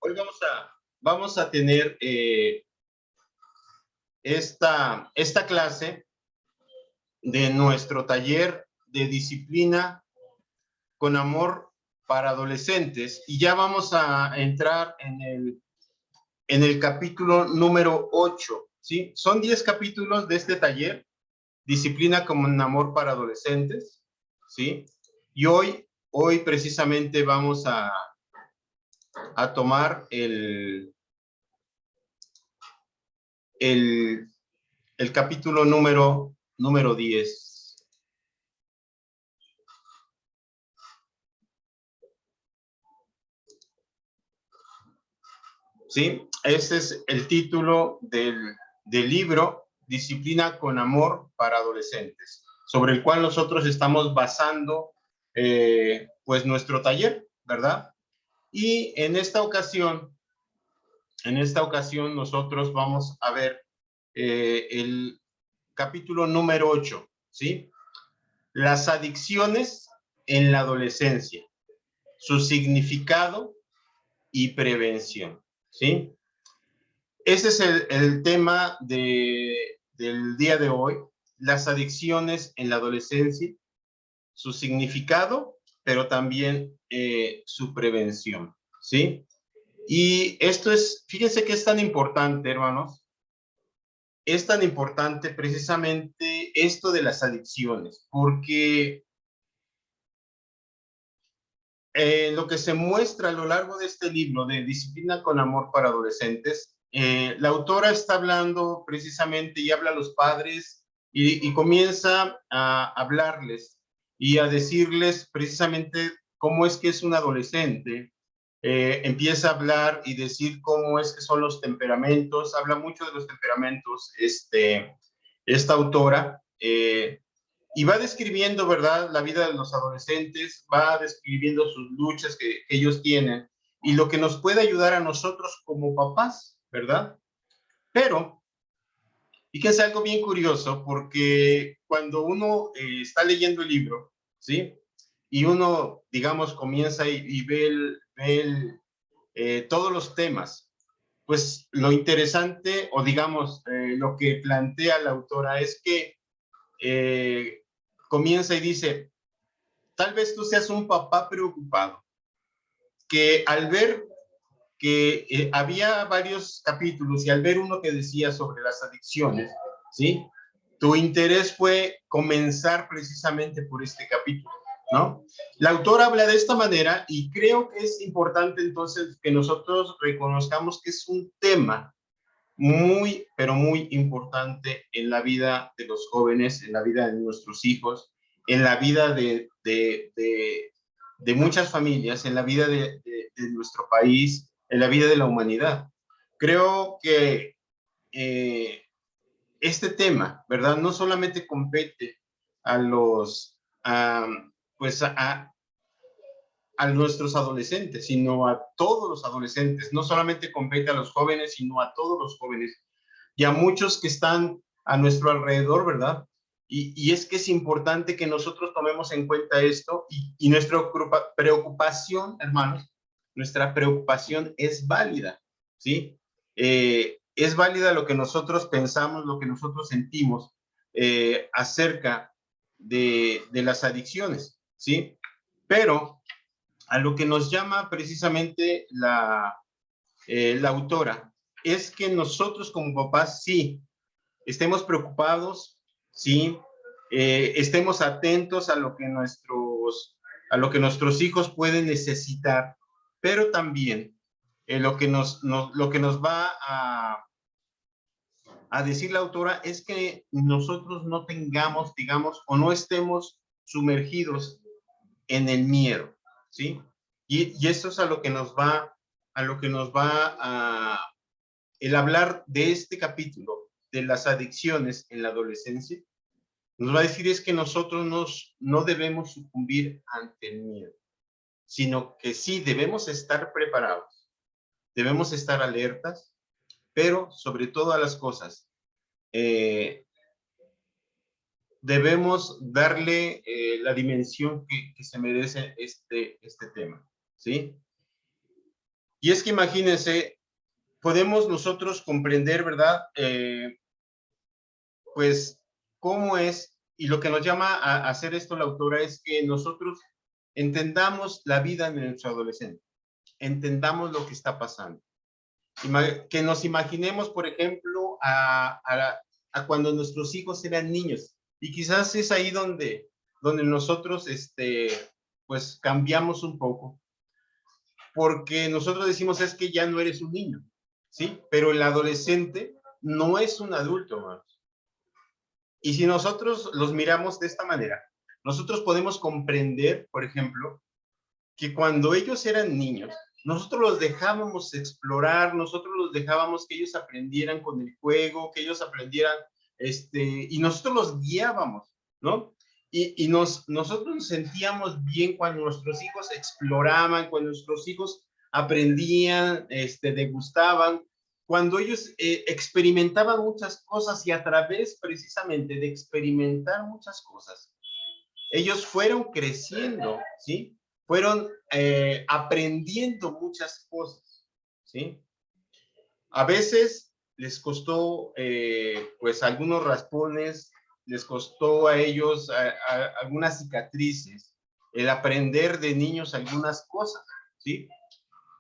Hoy vamos a tener esta clase de nuestro taller de disciplina con amor para adolescentes y ya vamos a entrar en el capítulo número 8, ¿sí? Son 10 capítulos de este taller, disciplina con amor para adolescentes, ¿sí? Y hoy precisamente vamos a tomar el capítulo número 10. ¿Sí? Ese es el título del libro Disciplina con Amor para Adolescentes, sobre el cual nosotros estamos basando pues nuestro taller, ¿verdad? Y en esta ocasión nosotros vamos a ver el capítulo número 8, ¿sí? Las adicciones en la adolescencia, su significado y prevención, ¿sí? Ese es el tema del día de hoy, las adicciones en la adolescencia, su significado, pero también su prevención, ¿sí? Y esto es, fíjense que es tan importante, hermanos, es tan importante precisamente esto de las adicciones, porque lo que se muestra a lo largo de este libro de Disciplina con Amor para Adolescentes, la autora está hablando precisamente y habla a los padres y comienza a hablarles y a decirles precisamente cómo es que es un adolescente. Empieza a hablar y decir cómo es que son los temperamentos, habla mucho de los temperamentos esta autora, y va describiendo, ¿verdad?, la vida de los adolescentes, va describiendo sus luchas que ellos tienen y lo que nos puede ayudar a nosotros como papás, ¿verdad? Pero, fíjense algo bien curioso, porque cuando uno está leyendo el libro, ¿sí? Y uno, digamos, comienza y ve todos los temas, pues lo interesante, o digamos, lo que plantea la autora es que comienza y dice, tal vez tú seas un papá preocupado, que al ver que había varios capítulos y al ver uno que decía sobre las adicciones, ¿sí? Tu interés fue comenzar precisamente por este capítulo, ¿no? La autora habla de esta manera y creo que es importante entonces que nosotros reconozcamos que es un tema muy, pero muy importante en la vida de los jóvenes, en la vida de nuestros hijos, en la vida de muchas familias, en la vida de nuestro país, en la vida de la humanidad. Creo que este tema, ¿verdad? No solamente compete a los, pues a nuestros adolescentes, sino a todos los adolescentes. No solamente compete a los jóvenes, sino a todos los jóvenes y a muchos que están a nuestro alrededor, ¿verdad? Y es que es importante que nosotros tomemos en cuenta esto y nuestra preocupación, hermanos, nuestra preocupación es válida, ¿sí? Es válida lo que nosotros pensamos, lo que nosotros sentimos acerca de las adicciones, ¿sí? Pero a lo que nos llama precisamente la autora es que nosotros como papás sí estemos preocupados, sí, estemos atentos a lo que nuestros hijos pueden necesitar, pero también lo que nos va a decir la autora es que nosotros no tengamos, digamos, o no estemos sumergidos en el miedo, ¿sí? Y eso es a lo que nos va a el hablar de este capítulo de las adicciones en la adolescencia. Nos va a decir es que nosotros no debemos sucumbir ante el miedo, sino que sí debemos estar preparados, debemos estar alertas, pero sobre todas las cosas, debemos darle la dimensión que se merece este tema, ¿sí? Y es que imagínense, podemos nosotros comprender, ¿verdad? Pues, cómo es, y lo que nos llama a hacer esto la autora es que nosotros entendamos la vida de nuestro adolescente, entendamos lo que está pasando. Que nos imaginemos, por ejemplo, a cuando nuestros hijos eran niños, y quizás es ahí donde nosotros, pues, cambiamos un poco, porque nosotros decimos, es que ya no eres un niño, ¿sí? Pero el adolescente no es un adulto, ¿no? Y si nosotros los miramos de esta manera, nosotros podemos comprender, por ejemplo, que cuando ellos eran niños, nosotros los dejábamos explorar, nosotros los dejábamos que ellos aprendieran con el juego, que ellos aprendieran, y nosotros los guiábamos, ¿no? Y nosotros nos sentíamos bien cuando nuestros hijos exploraban, cuando nuestros hijos aprendían, degustaban, cuando ellos experimentaban muchas cosas y a través precisamente de experimentar muchas cosas, ellos fueron creciendo, ¿sí? Fueron aprendiendo muchas cosas, ¿sí? A veces les costó, pues, algunos raspones, les costó a ellos algunas cicatrices, el aprender de niños algunas cosas, ¿sí?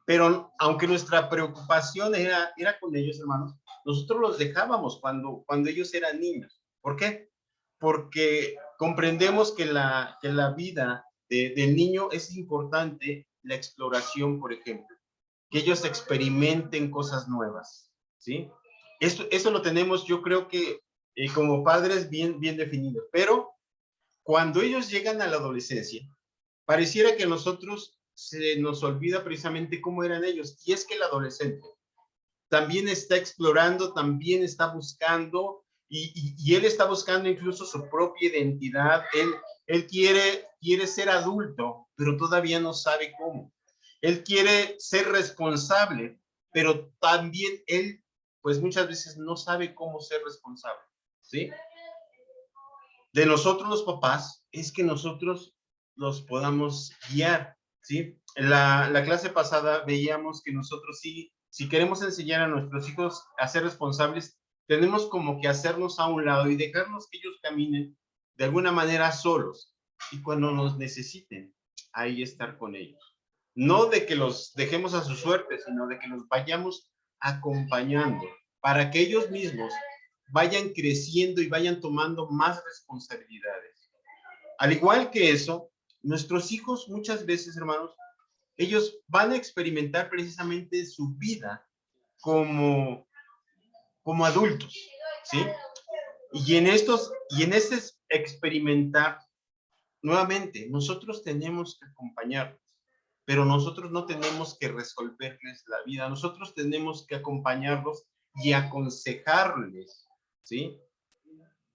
Pero aunque nuestra preocupación era con ellos, hermanos, nosotros los dejábamos cuando ellos eran niños. ¿Por qué? Porque comprendemos que la vida del niño es importante, la exploración, por ejemplo, que ellos experimenten cosas nuevas, ¿sí? Eso lo tenemos, yo creo que como padres bien definido, pero cuando ellos llegan a la adolescencia, pareciera que a nosotros se nos olvida precisamente cómo eran ellos, y es que el adolescente también está explorando, también está buscando, y él está buscando incluso su propia identidad. Él quiere ser adulto, pero todavía no sabe cómo. Él quiere ser responsable, pero también él, pues muchas veces no sabe cómo ser responsable, ¿sí? De nosotros los papás es que nosotros los podamos guiar, ¿sí? En la clase pasada veíamos que nosotros sí, si queremos enseñar a nuestros hijos a ser responsables, tenemos como que hacernos a un lado y dejarnos que ellos caminen de alguna manera solos, y cuando nos necesiten, ahí estar con ellos. No de que los dejemos a su suerte, sino de que los vayamos acompañando para que ellos mismos vayan creciendo y vayan tomando más responsabilidades. Al igual que eso, nuestros hijos muchas veces, hermanos, ellos van a experimentar precisamente su vida como, como adultos, ¿sí? Y en este experimentar, nuevamente, nosotros tenemos que acompañarlos, pero nosotros no tenemos que resolverles la vida, nosotros tenemos que acompañarlos y aconsejarles, ¿sí?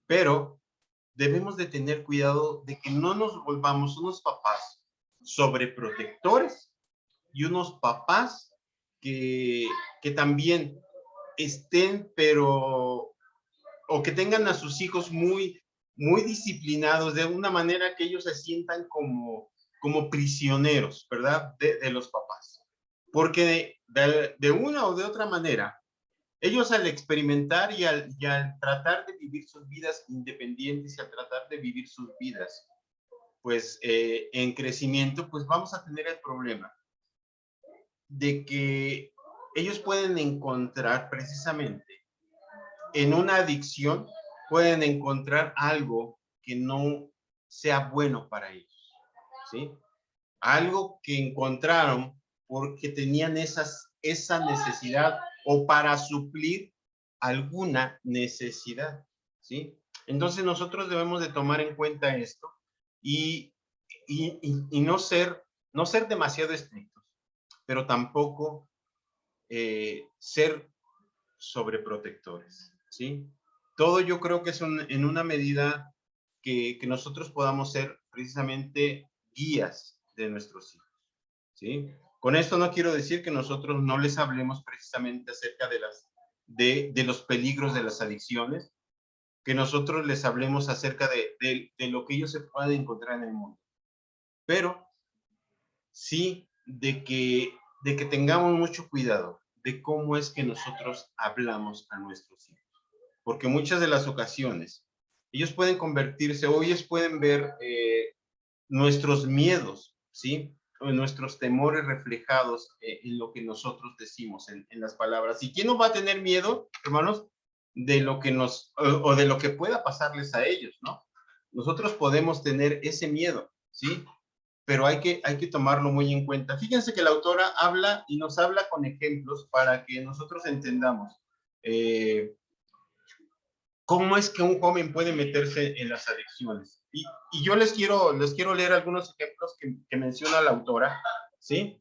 Pero debemos de tener cuidado de que no nos volvamos unos papás sobreprotectores y unos papás que también estén, pero, o que tengan a sus hijos muy disciplinados, de una manera que ellos se sientan como prisioneros, ¿verdad? De los papás. Porque de una o de otra manera, ellos al experimentar y al tratar de vivir sus vidas independientes y al tratar de vivir sus vidas, pues en crecimiento, pues vamos a tener el problema de que ellos pueden encontrar precisamente en una adicción, pueden encontrar algo que no sea bueno para ellos, ¿sí? Algo que encontraron porque tenían esa necesidad o para suplir alguna necesidad, ¿sí? Entonces nosotros debemos de tomar en cuenta esto y, y no ser demasiado estrictos, pero tampoco ser sobreprotectores, ¿sí? Todo yo creo que es en una medida que nosotros podamos ser precisamente guías de nuestros hijos, ¿sí? Con esto no quiero decir que nosotros no les hablemos precisamente acerca de los peligros de las adicciones, que nosotros les hablemos acerca de lo que ellos se pueden encontrar en el mundo, pero sí de que tengamos mucho cuidado de cómo es que nosotros hablamos a nuestros hijos. Porque muchas de las ocasiones, ellos pueden convertirse, o ellos pueden ver nuestros miedos, ¿sí? O nuestros temores reflejados en lo que nosotros decimos, en las palabras. ¿Y quién no va a tener miedo, hermanos, de lo que o de lo que pueda pasarles a ellos, ¿no? Nosotros podemos tener ese miedo, ¿sí? Pero hay que tomarlo muy en cuenta. Fíjense que la autora habla y nos habla con ejemplos para que nosotros entendamos cómo es que un joven puede meterse en las adicciones. Y yo les quiero leer algunos ejemplos que menciona la autora, ¿sí?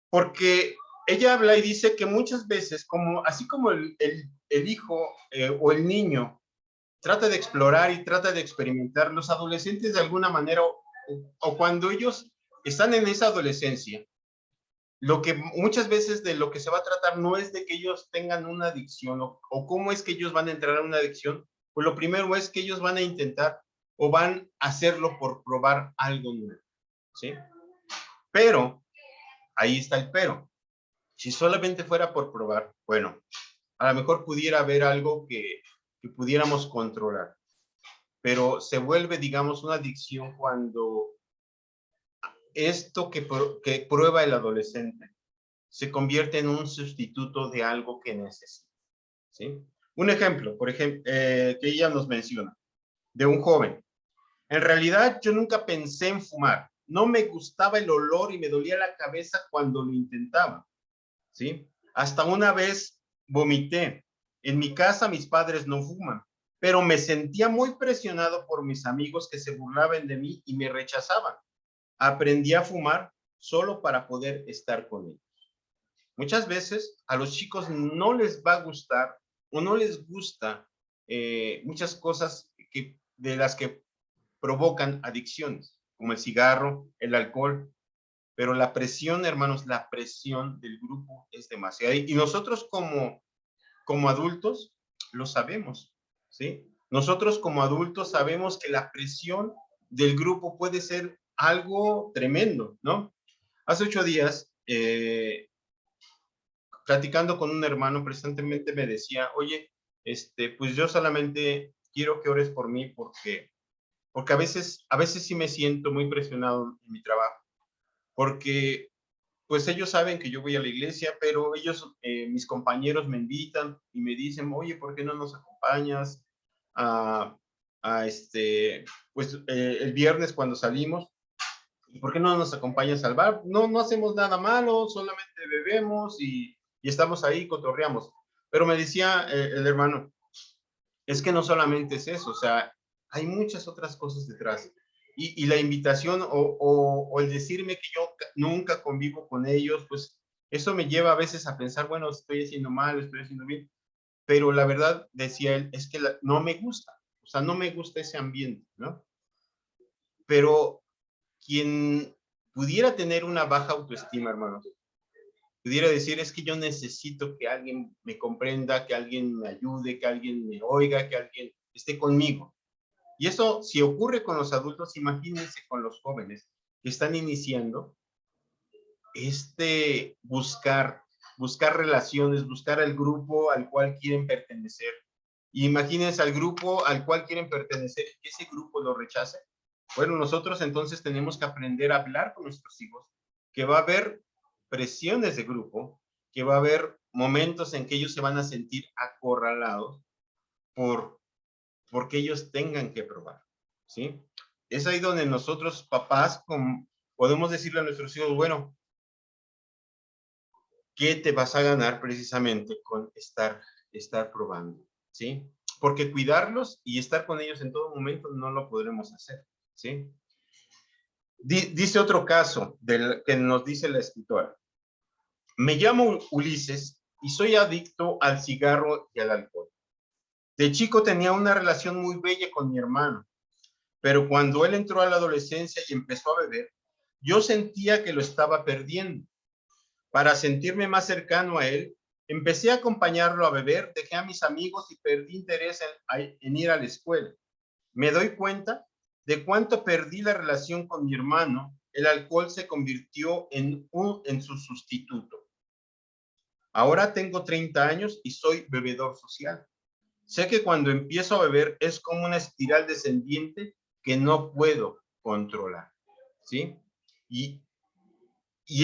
Porque ella habla y dice que muchas veces, así como el hijo o el niño trata de explorar y trata de experimentar, los adolescentes de alguna manera, o cuando ellos están en esa adolescencia, lo que muchas veces de lo que se va a tratar no es de que ellos tengan una adicción o cómo es que ellos van a entrar a una adicción, pues lo primero es que ellos van a intentar o van a hacerlo por probar algo nuevo, ¿sí? Pero, ahí está el pero. Si solamente fuera por probar, bueno, a lo mejor pudiera haber algo que pudiéramos controlar, pero se vuelve, digamos, una adicción cuando esto que prueba el adolescente se convierte en un sustituto de algo que necesita, ¿sí? Un ejemplo, por ejemplo, que ella nos menciona, de un joven. En realidad, yo nunca pensé en fumar. No me gustaba el olor y me dolía la cabeza cuando lo intentaba, ¿sí? Hasta una vez vomité. En mi casa mis padres no fuman, pero me sentía muy presionado por mis amigos que se burlaban de mí y me rechazaban. Aprendí a fumar solo para poder estar con ellos. Muchas veces a los chicos no les va a gustar o no les gusta muchas cosas de las que provocan adicciones, como el cigarro, el alcohol, pero la presión, hermanos, la presión del grupo es demasiada. Y nosotros como adultos lo sabemos, ¿sí? Nosotros como adultos sabemos que la presión del grupo puede ser algo tremendo, ¿no? Hace 8 días, platicando con un hermano, presentemente me decía, oye, pues yo solamente quiero que ores por mí porque a veces sí me siento muy presionado en mi trabajo, porque pues ellos saben que yo voy a la iglesia, pero ellos, mis compañeros me invitan y me dicen, oye, ¿por qué no nos acompañas a pues el viernes cuando salimos? ¿Y por qué no nos acompañas al bar? No, no hacemos nada malo, solamente bebemos y estamos ahí, cotorreamos. Pero me decía el hermano, es que no solamente es eso, o sea, hay muchas otras cosas detrás. Y la invitación o el decirme que yo nunca convivo con ellos, pues eso me lleva a veces a pensar, bueno, estoy haciendo mal, estoy haciendo bien, pero la verdad, decía él, es que no me gusta, o sea, no me gusta ese ambiente, ¿no? Pero quien pudiera tener una baja autoestima, hermanos, pudiera decir, es que yo necesito que alguien me comprenda, que alguien me ayude, que alguien me oiga, que alguien esté conmigo. Y eso, si ocurre con los adultos, imagínense con los jóvenes que están iniciando buscar relaciones, buscar al grupo al cual quieren pertenecer. Y imagínense al grupo al cual quieren pertenecer y que ese grupo lo rechace. Bueno, nosotros entonces tenemos que aprender a hablar con nuestros hijos, que va a haber presiones de grupo, que va a haber momentos en que ellos se van a sentir acorralados por porque ellos tengan que probar, ¿sí? Es ahí donde nosotros, papás, podemos decirle a nuestros hijos, bueno, ¿qué te vas a ganar precisamente con estar probando? ¿Sí? Porque cuidarlos y estar con ellos en todo momento no lo podremos hacer, ¿sí? Dice otro caso que nos dice la escritora. Me llamo Ulises y soy adicto al cigarro y al alcohol. De chico tenía una relación muy bella con mi hermano, pero cuando él entró a la adolescencia y empezó a beber, yo sentía que lo estaba perdiendo. Para sentirme más cercano a él, empecé a acompañarlo a beber, dejé a mis amigos y perdí interés en ir a la escuela. Me doy cuenta de cuánto perdí la relación con mi hermano el alcohol se convirtió en su sustituto. Ahora tengo 30 años y soy bebedor social. Sé que cuando empiezo a beber es como una espiral descendiente que no puedo controlar, ¿sí? Y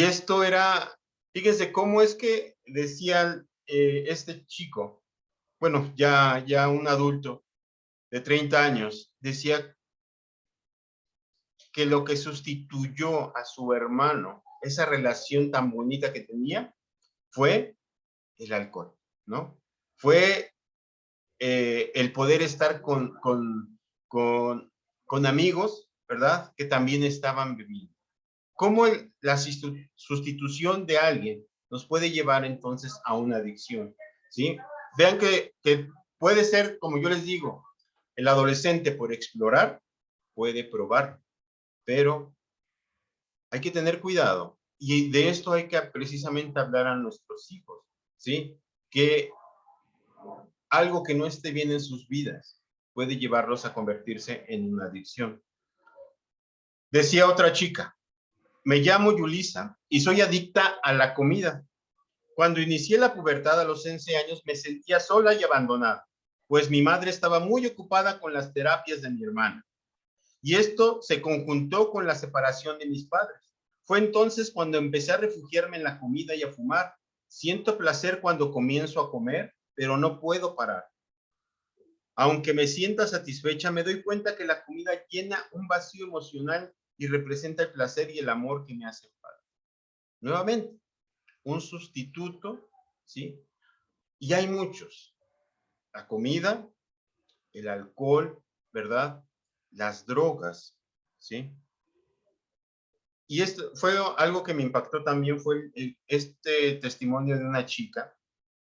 esto era, fíjense cómo es que decía este chico, bueno, ya un adulto de 30 años, decía que lo que sustituyó a su hermano, esa relación tan bonita que tenía, fue el alcohol, ¿no? Fue el poder estar con amigos, ¿verdad? Que también estaban bebiendo. ¿Cómo la sustitución de alguien nos puede llevar entonces a una adicción? ¿Sí? Vean que puede ser, como yo les digo, el adolescente por explorar puede probar, pero hay que tener cuidado. Y de esto hay que precisamente hablar a nuestros hijos, ¿sí? Que algo que no esté bien en sus vidas puede llevarlos a convertirse en una adicción. Decía otra chica, me llamo Yulisa y soy adicta a la comida. Cuando inicié la pubertad a los 11 años me sentía sola y abandonada, pues mi madre estaba muy ocupada con las terapias de mi hermana. Y esto se conjuntó con la separación de mis padres. Fue entonces cuando empecé a refugiarme en la comida y a fumar. Siento placer cuando comienzo a comer, pero no puedo parar. Aunque me sienta satisfecha, me doy cuenta que la comida llena un vacío emocional y representa el placer y el amor que me hacen falta. Nuevamente, un sustituto, ¿sí? Y hay muchos. La comida, el alcohol, ¿verdad? Las drogas, ¿sí? Y esto fue algo que me impactó también, fue este testimonio de una chica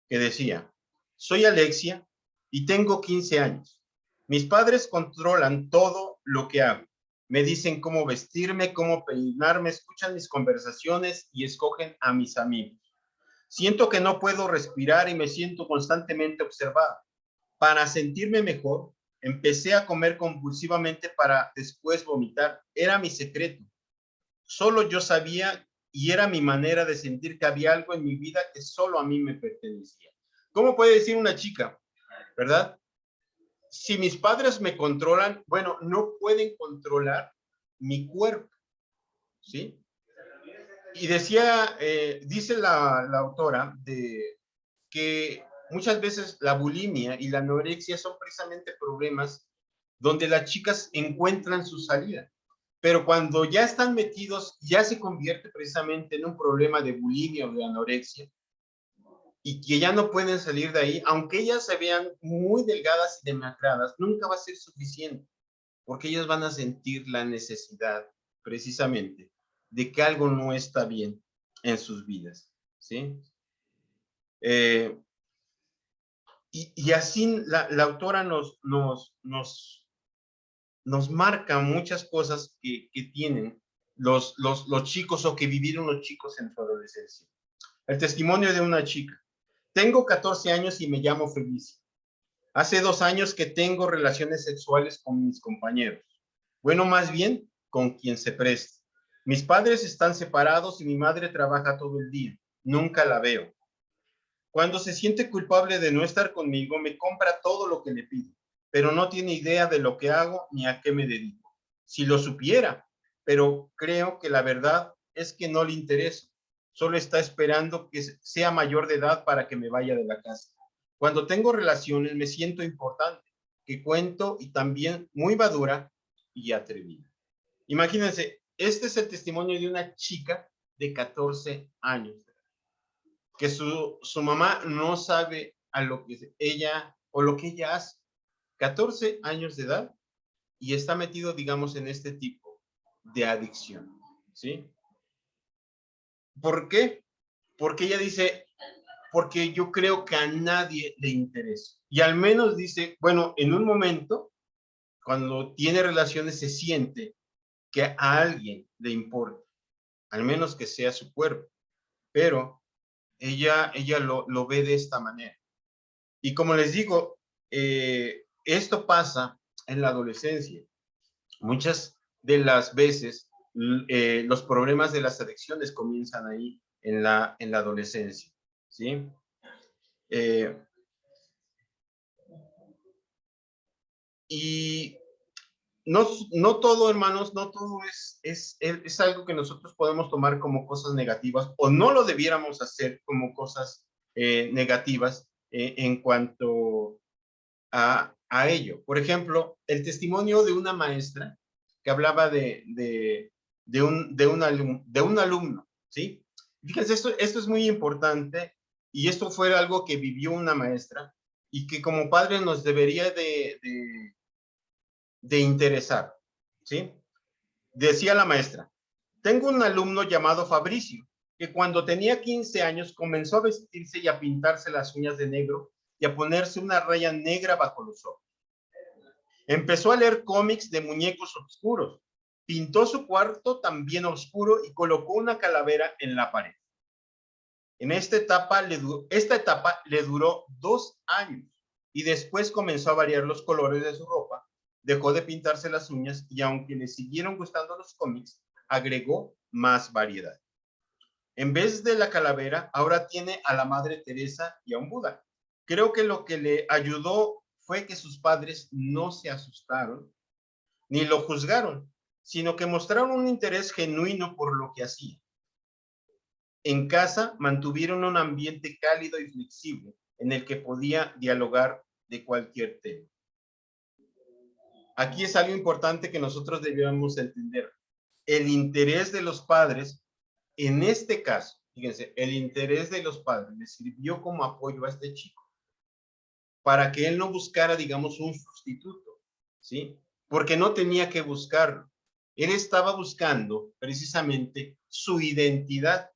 que decía, soy Alexia y tengo 15 años. Mis padres controlan todo lo que hago. Me dicen cómo vestirme, cómo peinarme, escuchan mis conversaciones y escogen a mis amigos. Siento que no puedo respirar y me siento constantemente observado. Para sentirme mejor, empecé a comer compulsivamente para después vomitar. Era mi secreto. Solo yo sabía y era mi manera de sentir que había algo en mi vida que solo a mí me pertenecía. ¿Cómo puede decir una chica, verdad? Si mis padres me controlan, bueno, no pueden controlar mi cuerpo, ¿sí? Y decía, dice la autora que muchas veces la bulimia y la anorexia son precisamente problemas donde las chicas encuentran su salida. Pero cuando ya están metidos, ya se convierte precisamente en un problema de bulimia o de anorexia y que ya no pueden salir de ahí, aunque ellas se vean muy delgadas y demacradas, nunca va a ser suficiente, porque ellas van a sentir la necesidad precisamente de que algo no está bien en sus vidas, ¿sí? Eh, y así la autora nos marca muchas cosas que tienen los chicos o que vivieron los chicos en su adolescencia. El testimonio de una chica. Tengo 14 años y me llamo Felicia. Hace 2 años que tengo relaciones sexuales con mis compañeros. Bueno, más bien con quien se preste. Mis padres están separados y mi madre trabaja todo el día. Nunca la veo. Cuando se siente culpable de no estar conmigo, me compra todo lo que le pido, pero no tiene idea de lo que hago ni a qué me dedico. Si lo supiera, pero creo que la verdad es que no le interesa. Solo está esperando que sea mayor de edad para que me vaya de la casa. Cuando tengo relaciones me siento importante, que cuento y también muy madura y atrevida. Imagínense, este es el testimonio de una chica de 14 años que su mamá no sabe a lo que ella o lo que ella hace. 14 años de edad y está metido, digamos, en este tipo de adicción, ¿sí? ¿Por qué? Porque ella dice, porque yo creo que a nadie le interesa. Y al menos dice, bueno, en un momento, cuando tiene relaciones, se siente que a alguien le importa, al menos que sea su cuerpo. Pero ella lo ve de esta manera. Y como les digo, esto pasa en la adolescencia. Muchas de las veces los problemas de las adicciones comienzan ahí en la adolescencia, ¿sí? Y no todo, hermanos, no todo es algo que nosotros podemos tomar como cosas negativas, o no lo debiéramos hacer como cosas negativas en cuanto a ello. Por ejemplo, el testimonio de una maestra que hablaba de un alumno, ¿sí? Fíjense, esto es muy importante, y esto fue algo que vivió una maestra y que como padres nos debería de interesar, ¿sí? Decía la maestra: tengo un alumno llamado Fabricio, que cuando tenía 15 años comenzó a vestirse y a pintarse las uñas de negro y a ponerse una raya negra bajo los ojos. Empezó a leer cómics de muñecos oscuros, pintó su cuarto también oscuro y colocó una calavera en la pared. En esta etapa le duró 2 años, y después comenzó a variar los colores de su ropa, dejó de pintarse las uñas y, aunque le siguieron gustando los cómics, agregó más variedad. En vez de la calavera, ahora tiene a la Madre Teresa y a un Buda. Creo que lo que le ayudó fue que sus padres no se asustaron ni lo juzgaron, sino que mostraron un interés genuino por lo que hacía. En casa mantuvieron un ambiente cálido y flexible en el que podía dialogar de cualquier tema. Aquí es algo importante que nosotros debemos entender. El interés de los padres, en este caso, fíjense, el interés de los padres le sirvió como apoyo a este chico para que él no buscara, digamos, un sustituto, ¿sí? Porque no tenía que buscarlo. Él estaba buscando precisamente su identidad,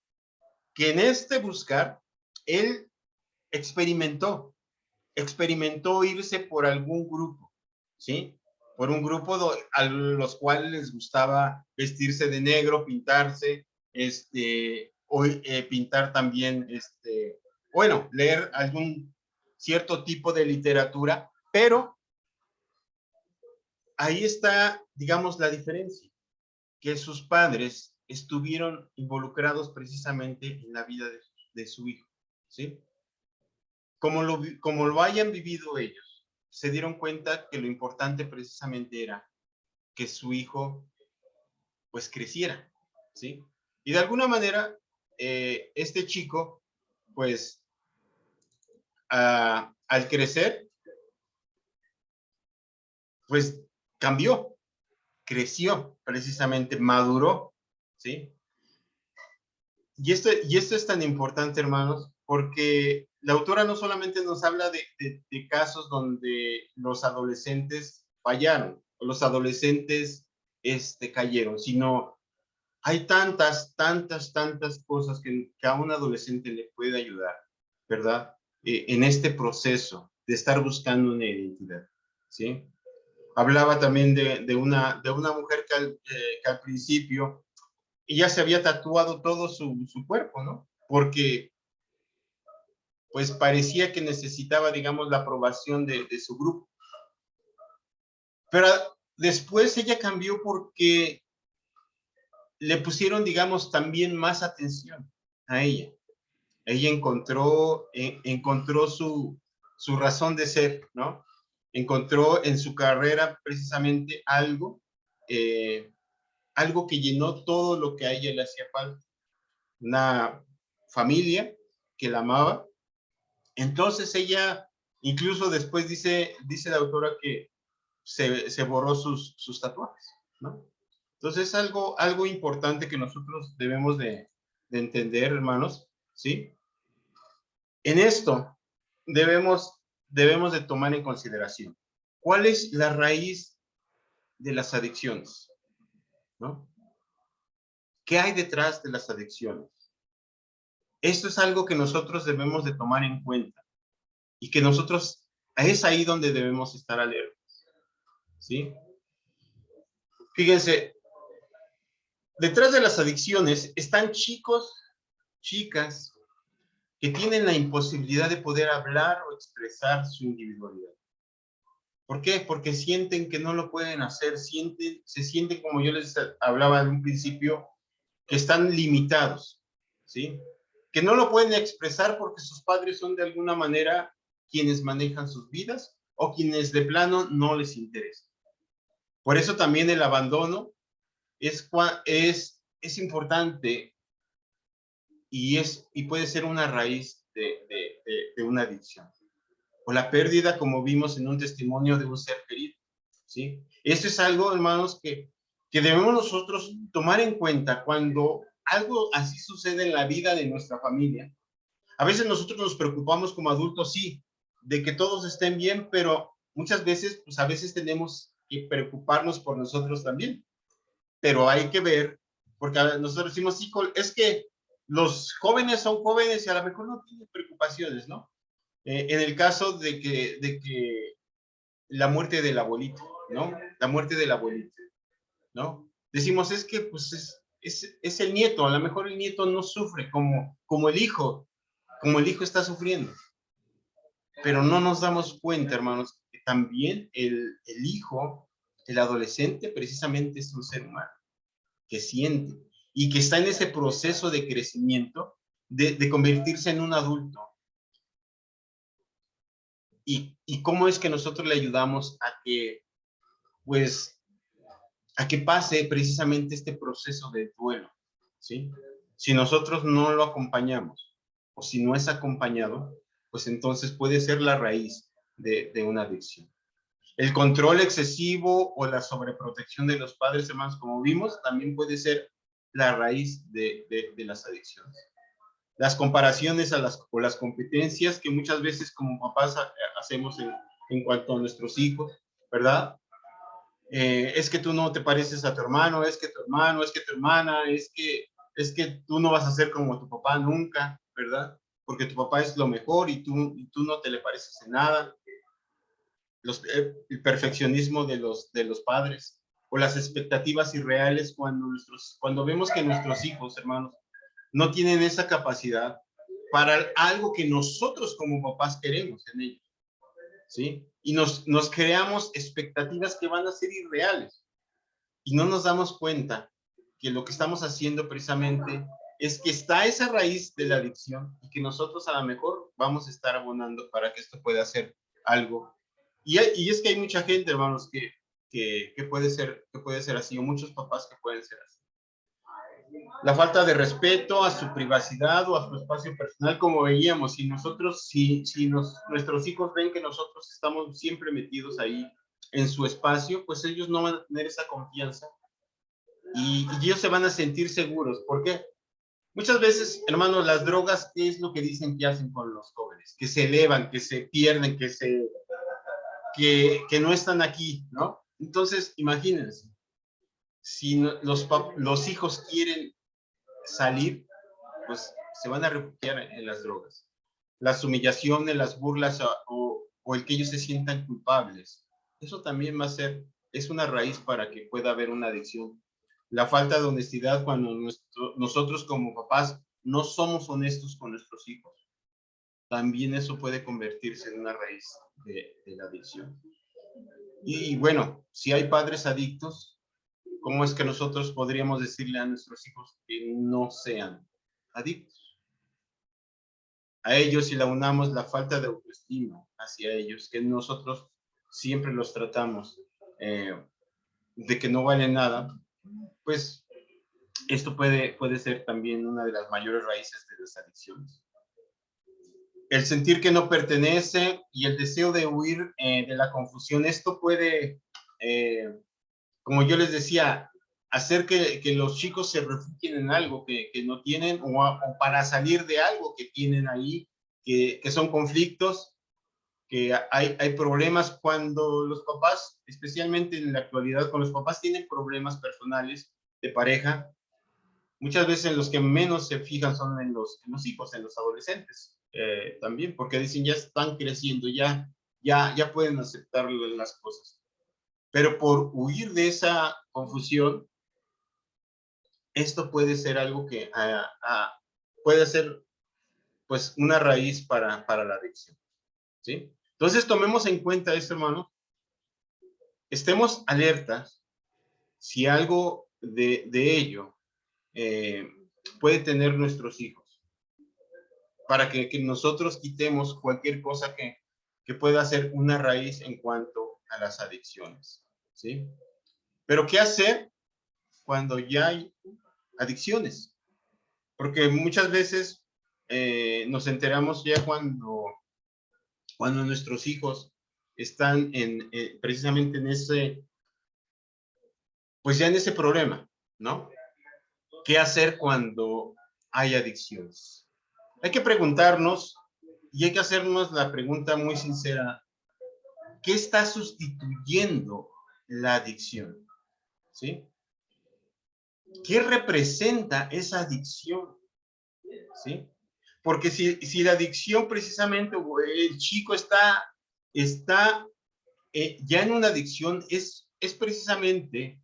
que en este buscar, él experimentó irse por algún grupo, ¿sí? Por un grupo a los cuales les gustaba vestirse de negro, pintarse, o pintar también, bueno, leer algún cierto tipo de literatura, pero ahí está, digamos, la diferencia, que sus padres estuvieron involucrados precisamente en la vida de su hijo, ¿sí? Como lo hayan vivido ellos, se dieron cuenta que lo importante precisamente era que su hijo, pues, creciera, ¿sí? Y de alguna manera, este chico, pues, al crecer, pues, cambió, creció, precisamente, maduró, ¿sí? Y esto es tan importante, hermanos, porque la autora no solamente nos habla de casos donde los adolescentes fallaron, o los adolescentes cayeron, sino hay tantas cosas que a un adolescente le puede ayudar, ¿verdad? En este proceso de estar buscando una identidad, ¿sí? Hablaba también de una mujer que al principio ella se había tatuado todo su cuerpo, ¿no? Porque pues parecía que necesitaba, digamos, la aprobación de su grupo. Pero después ella cambió porque le pusieron, digamos, también más atención a ella. Ella encontró su razón de ser, ¿no? Encontró en su carrera precisamente algo que llenó todo lo que a ella le hacía falta. Una familia que la amaba. Entonces ella, incluso después dice la autora que se borró sus tatuajes, ¿no? Entonces es algo importante que nosotros debemos de entender, hermanos, ¿sí? En esto debemos de tomar en consideración cuál es la raíz de las adicciones, ¿no? ¿Qué hay detrás de las adicciones? Esto es algo que nosotros debemos de tomar en cuenta y que nosotros, es ahí donde debemos estar alertas, ¿sí? Fíjense, detrás de las adicciones están chicos, chicas, que tienen la imposibilidad de poder hablar o expresar su individualidad. ¿Por qué? Porque sienten que no lo pueden hacer, se sienten, como yo les hablaba en un principio, que están limitados, ¿sí? Que no lo pueden expresar porque sus padres son de alguna manera quienes manejan sus vidas o quienes de plano no les interesa. Por eso también el abandono es importante y puede ser una raíz de una adicción. O la pérdida, como vimos en un testimonio de un ser querido, ¿sí? Esto es algo, hermanos, que debemos nosotros tomar en cuenta cuando algo así sucede en la vida de nuestra familia. A veces nosotros nos preocupamos como adultos, sí, de que todos estén bien, pero muchas veces, pues a veces tenemos que preocuparnos por nosotros también. Pero hay que ver, porque nosotros decimos, sí, es que los jóvenes son jóvenes y a lo mejor no tienen preocupaciones, ¿no? En el caso de que la muerte del abuelito, ¿no? La muerte del abuelito, ¿no? Decimos, es que pues es el nieto, a lo mejor el nieto no sufre como el hijo está sufriendo, pero no nos damos cuenta, hermanos, que también el hijo, el adolescente, precisamente es un ser humano que siente y que está en ese proceso de crecimiento, de convertirse en un adulto. Y cómo es que nosotros le ayudamos pues, a que pase precisamente este proceso de duelo, ¿sí? Si nosotros no lo acompañamos o si no es acompañado, pues entonces puede ser la raíz de una adicción. El control excesivo o la sobreprotección de los padres, hermanos, como vimos, también puede ser la raíz de las adicciones. Las comparaciones o las competencias que muchas veces como papás hacemos en cuanto a nuestros hijos, ¿verdad? Es que tú no te pareces a tu hermano, es que tu hermano, es que tu hermana, es que tú no vas a ser como tu papá nunca, ¿verdad? Porque tu papá es lo mejor y tú no te le pareces en nada. El perfeccionismo de los padres o las expectativas irreales cuando vemos que nuestros hijos, hermanos, no tienen esa capacidad para algo que nosotros como papás queremos en ellos, ¿sí? Y nos creamos expectativas que van a ser irreales y no nos damos cuenta que lo que estamos haciendo precisamente es que está esa raíz de la adicción y que nosotros a lo mejor vamos a estar abonando para que esto pueda ser algo. Y es que hay mucha gente, hermanos, que puede ser así, o muchos papás que pueden ser así. La falta de respeto a su privacidad o a su espacio personal, como veíamos, nuestros hijos ven que nosotros estamos siempre metidos ahí en su espacio, pues ellos no van a tener esa confianza y ellos se van a sentir seguros. ¿Por qué? Muchas veces, hermanos, las drogas, ¿qué es lo que dicen que hacen con los jóvenes? Que se elevan, que se pierden, que no están aquí, ¿no? Entonces, imagínense, si los hijos quieren salir, pues se van a refugiar en las drogas. Las humillaciones, las burlas o el que ellos se sientan culpables, eso también va a ser, es una raíz para que pueda haber una adicción. La falta de honestidad cuando nosotros como papás no somos honestos con nuestros hijos, también eso puede convertirse en una raíz de la adicción. Y bueno, si hay padres adictos, ¿cómo es que nosotros podríamos decirle a nuestros hijos que no sean adictos? A ellos, si la unamos la falta de autoestima hacia ellos, que nosotros siempre los tratamos de que no valen nada, pues esto puede ser también una de las mayores raíces de las adicciones. El sentir que no pertenece y el deseo de huir de la confusión, esto puede, como yo les decía, hacer que los chicos se refugien en algo que no tienen o para salir de algo que tienen ahí, que son conflictos, que hay problemas cuando los papás, especialmente en la actualidad, cuando los papás tienen problemas personales de pareja, muchas veces los que menos se fijan son en los hijos, en los adolescentes también, porque dicen ya están creciendo, ya pueden aceptar las cosas. Pero por huir de esa confusión, esto puede ser algo que puede ser pues una raíz para la adicción, ¿sí? Entonces tomemos en cuenta esto, hermano, estemos alertas si algo de ello puede tener nuestros hijos, para que nosotros quitemos cualquier cosa que pueda ser una raíz en cuanto a las adicciones, ¿sí? Pero ¿qué hacer cuando ya hay adicciones? Porque muchas veces nos enteramos ya cuando nuestros hijos están precisamente en ese, pues ya en ese problema, ¿no? ¿Qué hacer cuando hay adicciones? Hay que preguntarnos y hay que hacernos la pregunta muy sincera: ¿qué está sustituyendo la adicción? ¿Sí? ¿Qué representa esa adicción? ¿Sí? Porque si la adicción precisamente, el chico está ya en una adicción, es precisamente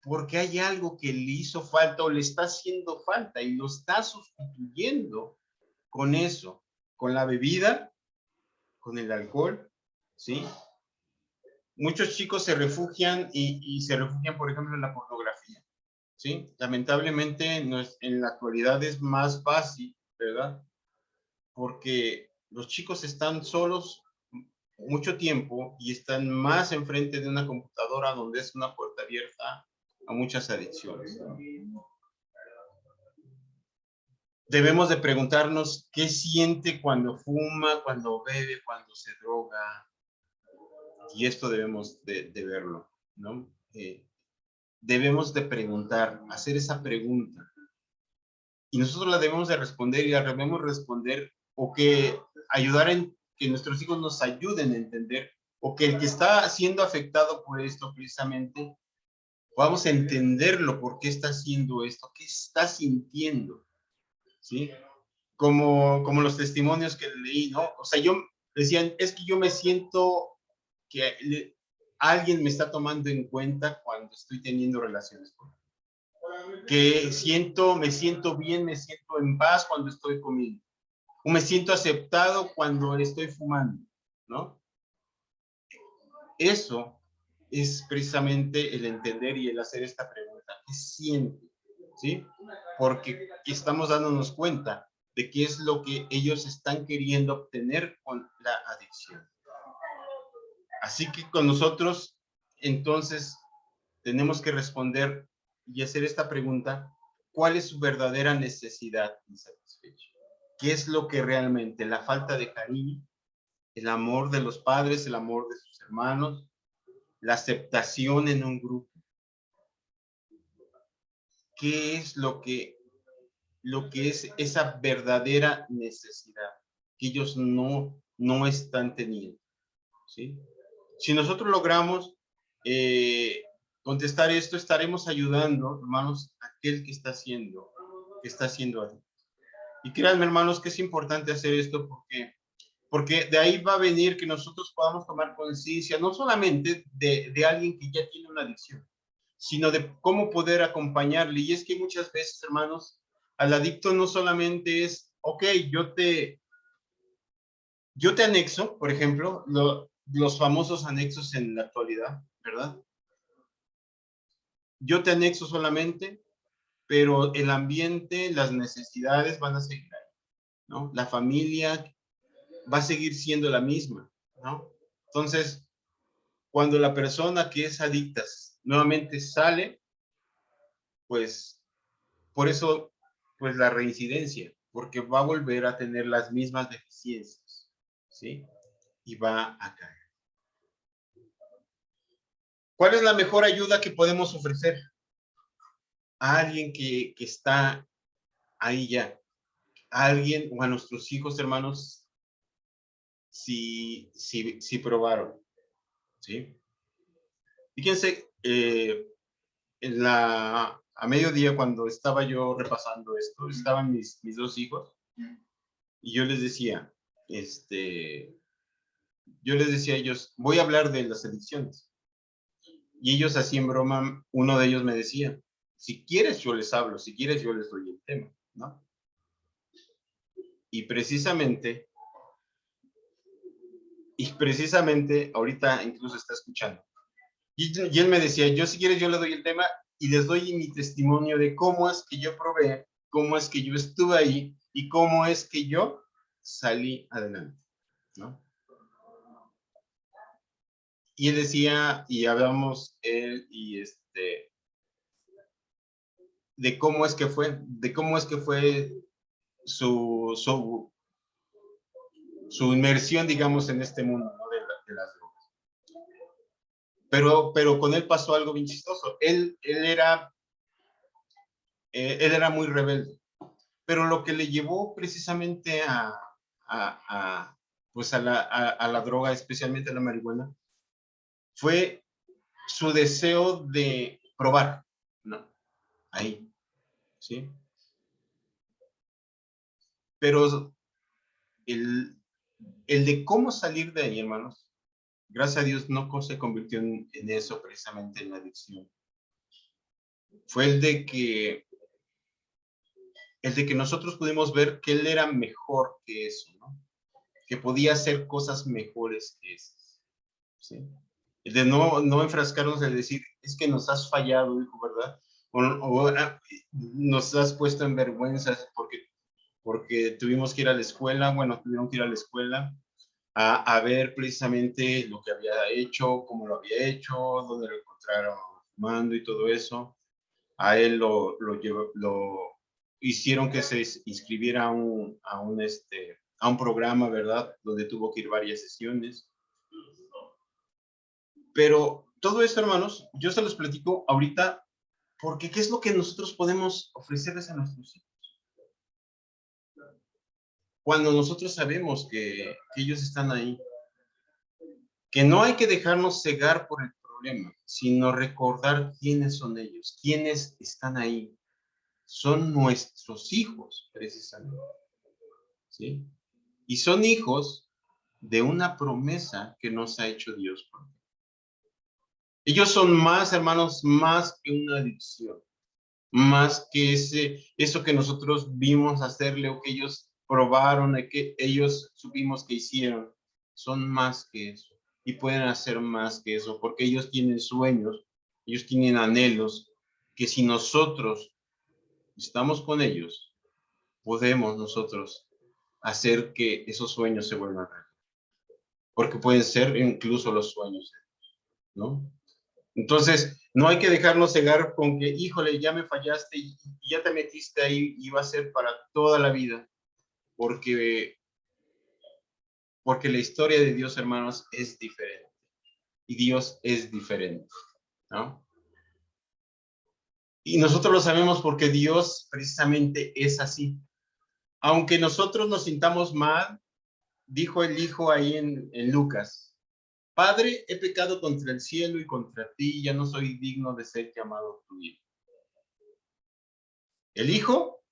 porque hay algo que le hizo falta o le está haciendo falta y lo está sustituyendo con eso, con la bebida, con el alcohol, ¿sí? Muchos chicos se refugian y se refugian, por ejemplo, en la pornografía, ¿sí? Lamentablemente en la actualidad es más fácil, ¿verdad? Porque los chicos están solos mucho tiempo y están más enfrente de una computadora donde es una puerta abierta a muchas adicciones, ¿no? Debemos de preguntarnos qué siente cuando fuma, cuando bebe, cuando se droga, y esto debemos de verlo, ¿no? Debemos de preguntar, hacer esa pregunta, y nosotros la debemos de responder y la debemos responder o que ayudar en que nuestros hijos nos ayuden a entender o que el que está siendo afectado por esto precisamente podamos entenderlo, por qué está haciendo esto, qué está sintiendo, ¿sí? Como los testimonios que leí, ¿no? O sea, yo decían, es que yo me siento que alguien me está tomando en cuenta cuando estoy teniendo relaciones con él. Que me siento bien, me siento en paz cuando estoy comiendo. O me siento aceptado cuando estoy fumando, ¿no? Eso es precisamente el entender y el hacer esta pregunta. ¿Qué siente? ¿Sí? Porque estamos dándonos cuenta de qué es lo que ellos están queriendo obtener con la adicción. Así que con nosotros, entonces, tenemos que responder y hacer esta pregunta: ¿cuál es su verdadera necesidad insatisfecha? ¿Qué es lo que realmente? La falta de cariño, el amor de los padres, el amor de sus hermanos, la aceptación en un grupo. ¿Qué es lo que es esa verdadera necesidad que ellos no están teniendo? ¿Sí? Si nosotros logramos contestar esto, estaremos ayudando, hermanos, a aquel que está haciendo algo. Y créanme, hermanos, que es importante hacer esto porque de ahí va a venir que nosotros podamos tomar conciencia, no solamente de alguien que ya tiene una adicción, sino de cómo poder acompañarle. Y es que muchas veces, hermanos, al adicto no solamente es, ok, yo te anexo, por ejemplo, los famosos anexos en la actualidad, ¿verdad? Yo te anexo solamente, pero el ambiente, las necesidades van a seguir ahí, ¿no? La familia va a seguir siendo la misma, ¿no? Entonces, cuando la persona que es adicta nuevamente sale, pues por eso, pues la reincidencia, porque va a volver a tener las mismas deficiencias, ¿sí? Y va a caer. ¿Cuál es la mejor ayuda que podemos ofrecer a alguien que está ahí ya? A alguien o a nuestros hijos, hermanos, si probaron, ¿sí? Fíjense, a mediodía cuando estaba yo repasando esto, estaban mis dos hijos y yo les decía a ellos, voy a hablar de las adicciones. Y ellos así en broma, uno de ellos me decía, si quieres yo les hablo, si quieres yo les doy el tema, ¿no? Y precisamente, ahorita incluso está escuchando. Y él me decía, yo si quieres yo le doy el tema y les doy mi testimonio de cómo es que yo probé, cómo es que yo estuve ahí y cómo es que yo salí adelante, ¿no? Y él decía, y hablamos él y de cómo es que fue, su inmersión, digamos, en este mundo, ¿no? de las drogas. Pero con él pasó algo bien chistoso. Él era muy rebelde, pero lo que le llevó precisamente pues a la droga, especialmente a la marihuana, fue su deseo de probar, ¿no? Ahí, ¿sí? Pero el, el de cómo salir de ahí, hermanos, gracias a Dios no se convirtió en eso precisamente, en la adicción. Fue el de que nosotros pudimos ver que él era mejor que eso, ¿no? Que podía hacer cosas mejores que esas, ¿sí? El de no enfrascarnos en decir, es que nos has fallado, hijo, ¿verdad? O nos has puesto en vergüenza porque tuvimos que ir a la escuela, bueno, tuvieron que ir a la escuela a ver precisamente lo que había hecho, cómo lo había hecho, dónde lo encontraron fumando y todo eso. A él lo hicieron que se inscribiera a un programa, ¿verdad? Donde tuvo que ir varias sesiones. Pero todo esto, hermanos, yo se los platico ahorita porque ¿qué es lo que nosotros podemos ofrecerles a nuestros hijos? Cuando nosotros sabemos que ellos están ahí, que no hay que dejarnos cegar por el problema, sino recordar quiénes son ellos, quiénes están ahí. Son nuestros hijos, precisamente, ¿sí? Y son hijos de una promesa que nos ha hecho Dios. Ellos son más, hermanos, más que una adicción, más que eso que nosotros vimos hacerle o que ellos probaron, que ellos supimos que hicieron. Son más que eso y pueden hacer más que eso porque ellos tienen sueños, ellos tienen anhelos que si nosotros estamos con ellos, podemos nosotros hacer que esos sueños se vuelvan reales. Porque pueden ser incluso los sueños, ¿no? Entonces, no hay que dejarnos cegar con que, híjole, ya me fallaste y ya te metiste ahí y va a ser para toda la vida. Porque la historia de Dios, hermanos, es diferente. Y Dios es diferente, ¿no? Y nosotros lo sabemos porque Dios precisamente es así. Aunque nosotros nos sintamos mal, dijo el Hijo ahí en Lucas, Padre, he pecado contra el cielo y contra ti, ya no soy digno de ser llamado tu hijo. El Hijo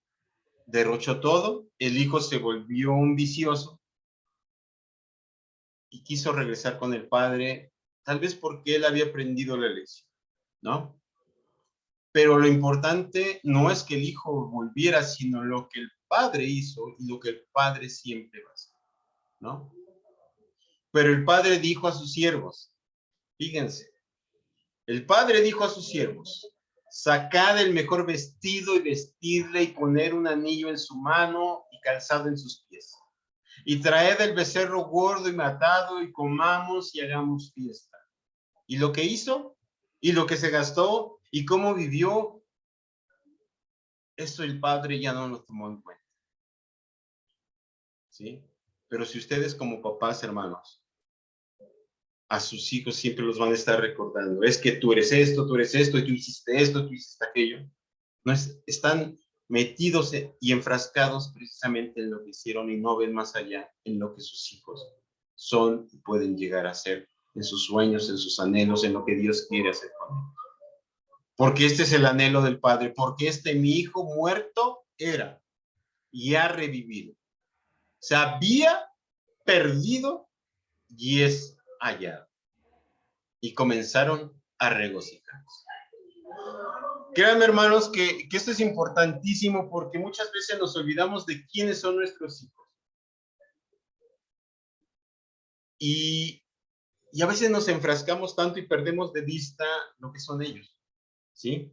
derrochó todo, el Hijo se volvió un vicioso y quiso regresar con el Padre, tal vez porque él había aprendido la lección, ¿no? Pero lo importante no es que el Hijo volviera, sino lo que el Padre hizo y lo que el Padre siempre va a hacer, ¿no? Pero el Padre dijo a sus siervos, fíjense, el Padre dijo a sus siervos, sacad el mejor vestido y vestidle y poner un anillo en su mano y calzado en sus pies. Y traed el becerro gordo y matado y comamos y hagamos fiesta. Y lo que hizo, y lo que se gastó, y cómo vivió, eso el Padre ya no lo tomó en cuenta. ¿Sí? Pero si ustedes como papás, hermanos, a sus hijos siempre los van a estar recordando, es que tú eres esto, tú hiciste esto, tú hiciste aquello. No están metidos y enfrascados precisamente en lo que hicieron y no ven más allá en lo que sus hijos son y pueden llegar a ser, en sus sueños, en sus anhelos, en lo que Dios quiere hacer con ellos. Porque este es el anhelo del Padre, porque mi hijo muerto era y ha revivido. Se había perdido y es hallado. Y comenzaron a regocijarse. Créanme, hermanos, que esto es importantísimo porque muchas veces nos olvidamos de quiénes son nuestros hijos. Y Y a veces nos enfrascamos tanto y perdemos de vista lo que son ellos, ¿sí?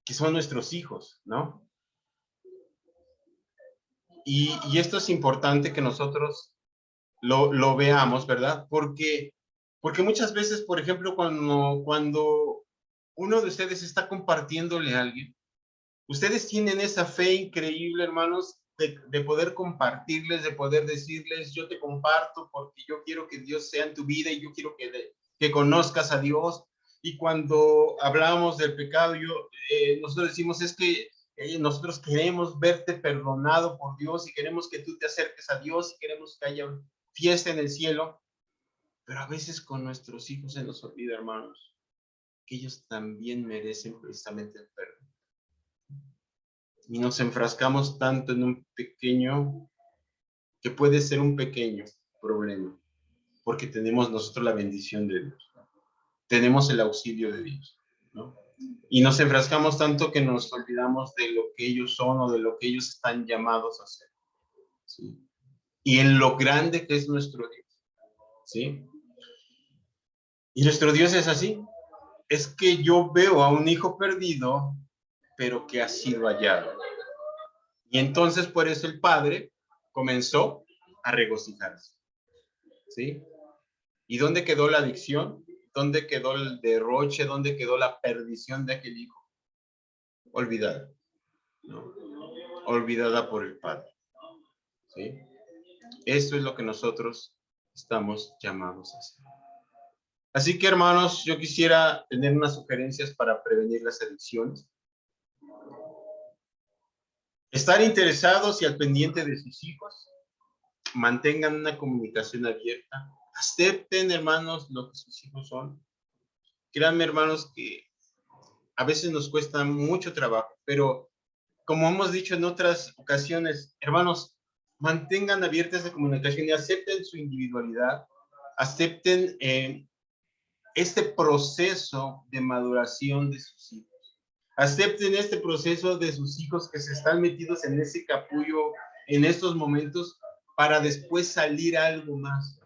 Que son nuestros hijos, ¿no? Y esto es importante que nosotros lo veamos, ¿verdad? Porque muchas veces, por ejemplo, cuando uno de ustedes está compartiéndole a alguien, ustedes tienen esa fe increíble, hermanos, de poder compartirles, de poder decirles, yo te comparto porque yo quiero que Dios sea en tu vida y yo quiero que conozcas a Dios. Y cuando hablamos del pecado, nosotros decimos, es que nosotros queremos verte perdonado por Dios y queremos que tú te acerques a Dios y queremos que haya fiesta en el cielo. Pero a veces con nuestros hijos se nos olvida, hermanos, que ellos también merecen precisamente el perdón. Y nos enfrascamos tanto en un pequeño, que puede ser un pequeño problema, porque tenemos nosotros la bendición de Dios, ¿no? Tenemos el auxilio de Dios, ¿no? Y nos enfrascamos tanto que nos olvidamos de lo que ellos son o de lo que ellos están llamados a hacer, ¿sí? Y en lo grande que es nuestro Dios, ¿sí? Y nuestro Dios es así, es que yo veo a un hijo perdido, pero que ha sido hallado. Y entonces por eso el padre comenzó a regocijarse, ¿sí? ¿Y dónde quedó la adicción? ¿Dónde quedó el derroche? ¿Dónde quedó la perdición de aquel hijo? Olvidada, ¿no? Olvidada por el padre, ¿sí? Eso es lo que nosotros estamos llamados a hacer. Así que, hermanos, yo quisiera tener unas sugerencias para prevenir las adicciones. Estar interesados y al pendiente de sus hijos. Mantengan una comunicación abierta. Acepten, hermanos, lo que sus hijos son. Créanme, hermanos, que a veces nos cuesta mucho trabajo, pero como hemos dicho en otras ocasiones, hermanos, mantengan abierta esa comunicación y acepten su individualidad. Acepten este proceso de maduración de sus hijos. Acepten este proceso de sus hijos que se están metidos en ese capullo en estos momentos para después salir a algo más.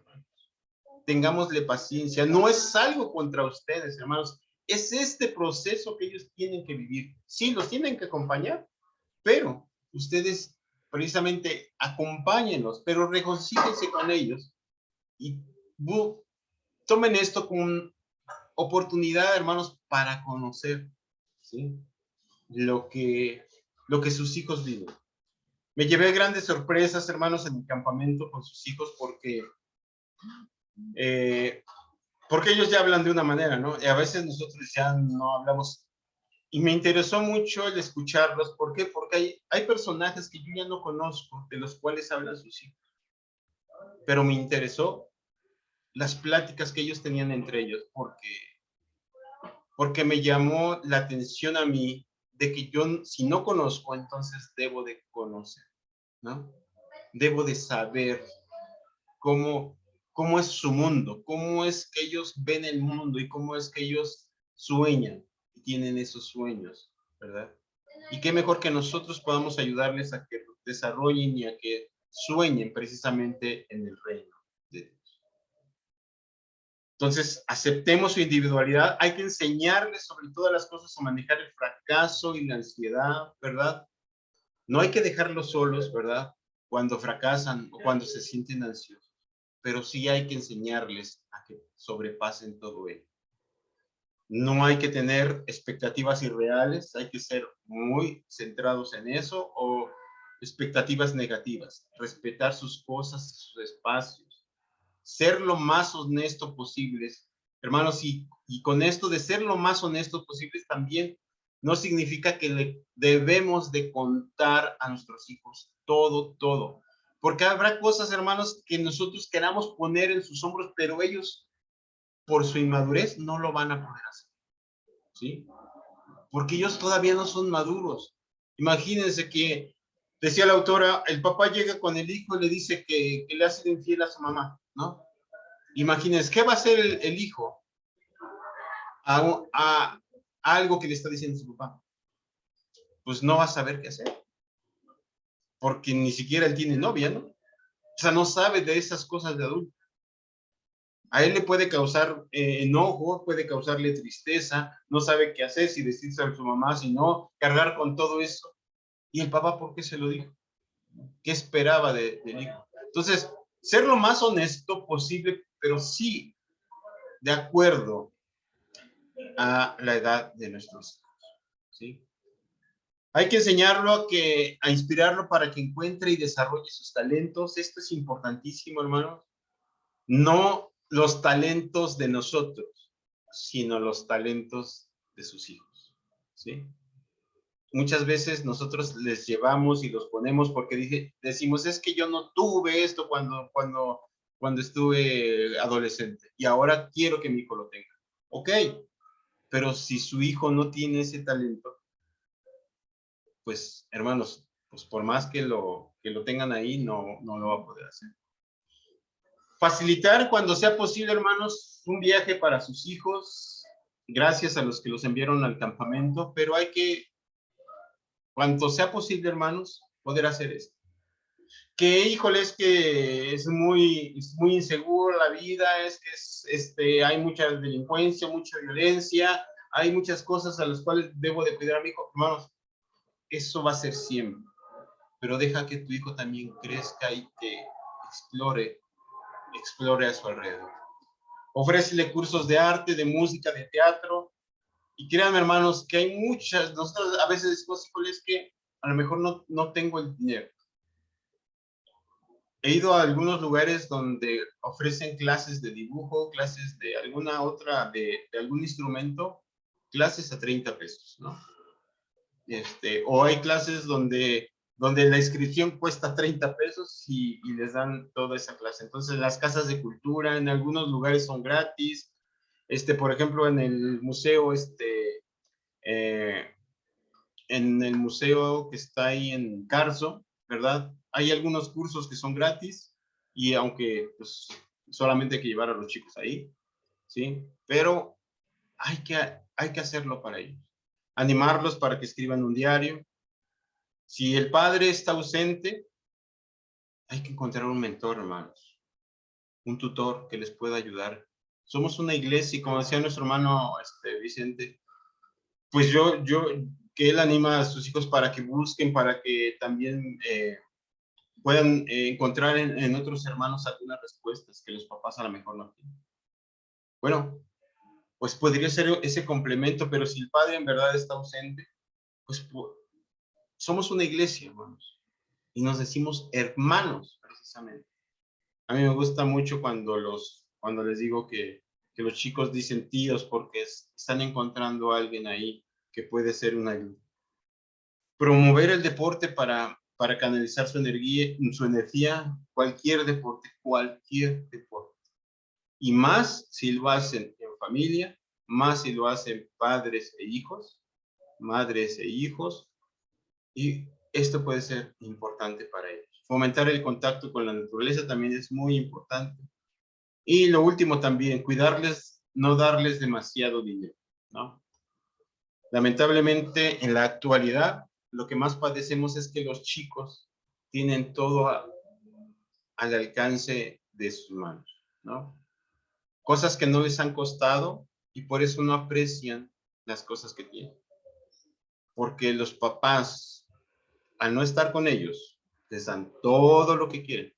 Tengámosle paciencia. No es algo contra ustedes, hermanos. Es este proceso que ellos tienen que vivir. Sí, los tienen que acompañar, pero ustedes precisamente acompáñenlos, pero regocíjense con ellos y tomen esto como oportunidad, hermanos, para conocer, ¿sí? lo que, lo que sus hijos viven. Me llevé grandes sorpresas, hermanos, en mi campamento con sus hijos eh, porque ellos ya hablan de una manera, ¿no? Y a veces nosotros ya no hablamos. Y me interesó mucho el escucharlos. ¿Por qué? Porque hay personajes que yo ya no conozco, de los cuales hablan sus hijos. Pero me interesó las pláticas que ellos tenían entre ellos, porque me llamó la atención a mí de que yo, si no conozco, entonces debo de conocer, ¿no? Debo de saber cómo es su mundo, cómo es que ellos ven el mundo y cómo es que ellos sueñan y tienen esos sueños, ¿verdad? Y qué mejor que nosotros podamos ayudarles a que desarrollen y a que sueñen precisamente en el reino de Dios. Entonces, aceptemos su individualidad. Hay que enseñarles sobre todas las cosas a manejar el fracaso y la ansiedad, ¿verdad? No hay que dejarlos solos, ¿verdad? Cuando fracasan o cuando se sienten ansiosos. Pero sí hay que enseñarles a que sobrepasen todo ello. No hay que tener expectativas irreales, hay que ser muy centrados en eso o expectativas negativas. Respetar sus cosas, sus espacios. Ser lo más honesto posibles. Hermanos, y con esto de ser lo más honestos posibles también no significa que le debemos de contar a nuestros hijos todo. Porque habrá cosas, hermanos, que nosotros queramos poner en sus hombros, pero ellos, por su inmadurez, no lo van a poder hacer, ¿sí? Porque ellos todavía no son maduros. Imagínense que, decía la autora, el papá llega con el hijo y le dice que le ha sido infiel a su mamá, ¿no? Imagínense, ¿qué va a hacer el hijo a algo que le está diciendo su papá? Pues no va a saber qué hacer, porque ni siquiera él tiene novia, ¿no? O sea, no sabe de esas cosas de adulto. A él le puede causar enojo, puede causarle tristeza, no sabe qué hacer, si decirse a su mamá, si no, cargar con todo eso. ¿Y el papá por qué se lo dijo? ¿Qué esperaba del hijo? Entonces, ser lo más honesto posible, pero sí de acuerdo a la edad de nuestros hijos, ¿sí? Hay que enseñarlo a inspirarlo para que encuentre y desarrolle sus talentos. Esto es importantísimo, hermanos. No los talentos de nosotros, sino los talentos de sus hijos, ¿sí? Muchas veces nosotros les llevamos y los ponemos porque decimos, es que yo no tuve esto cuando estuve adolescente y ahora quiero que mi hijo lo tenga. Ok, pero si su hijo no tiene ese talento, pues hermanos, pues por más que lo tengan ahí, no lo va a poder hacer. Facilitar cuando sea posible, hermanos, un viaje para sus hijos, gracias a los que los enviaron al campamento, pero hay que, cuanto sea posible, hermanos, poder hacer esto. Que, híjole, es que es muy inseguro la vida, es que hay mucha delincuencia, mucha violencia, hay muchas cosas a las cuales debo de cuidar a mi hijo. Hermanos, eso va a ser siempre, pero deja que tu hijo también crezca y que explore a su alrededor. Ofrécele cursos de arte, de música, de teatro, y créanme, hermanos, que hay muchas, nosotros a veces decimos, híjole, es que a lo mejor no tengo el dinero. He ido a algunos lugares donde ofrecen clases de dibujo, clases de alguna otra, de algún instrumento, clases a 30 pesos, ¿no? O hay clases donde la inscripción cuesta 30 pesos y les dan toda esa clase. Entonces, las casas de cultura en algunos lugares son gratis. Por ejemplo, en el museo, en el museo que está ahí en Carso, ¿verdad? Hay algunos cursos que son gratis y aunque pues, solamente hay que llevar a los chicos ahí, ¿sí? Pero hay que hacerlo para ellos. Animarlos para que escriban un diario. Si el padre está ausente, hay que encontrar un mentor, hermanos. Un tutor que les pueda ayudar. Somos una iglesia y como decía nuestro hermano Vicente, pues que él anima a sus hijos para que busquen, para que también puedan encontrar en otros hermanos algunas respuestas que los papás a lo mejor no tienen. Bueno, pues podría ser ese complemento, pero si el padre en verdad está ausente, pues somos una iglesia, hermanos, y nos decimos hermanos, precisamente. A mí me gusta mucho cuando les digo que los chicos dicen tíos porque están encontrando a alguien ahí que puede ser una ayuda. Promover el deporte para canalizar su energía, cualquier deporte. Y más si lo hacen en familia, más si lo hacen padres e hijos, madres e hijos, y esto puede ser importante para ellos. Fomentar el contacto con la naturaleza también es muy importante. Y lo último también, cuidarles, no darles demasiado dinero, ¿no? Lamentablemente, en la actualidad, lo que más padecemos es que los chicos tienen todo al alcance de sus manos, ¿no? Cosas que no les han costado y por eso no aprecian las cosas que tienen. Porque los papás, al no estar con ellos, les dan todo lo que quieren.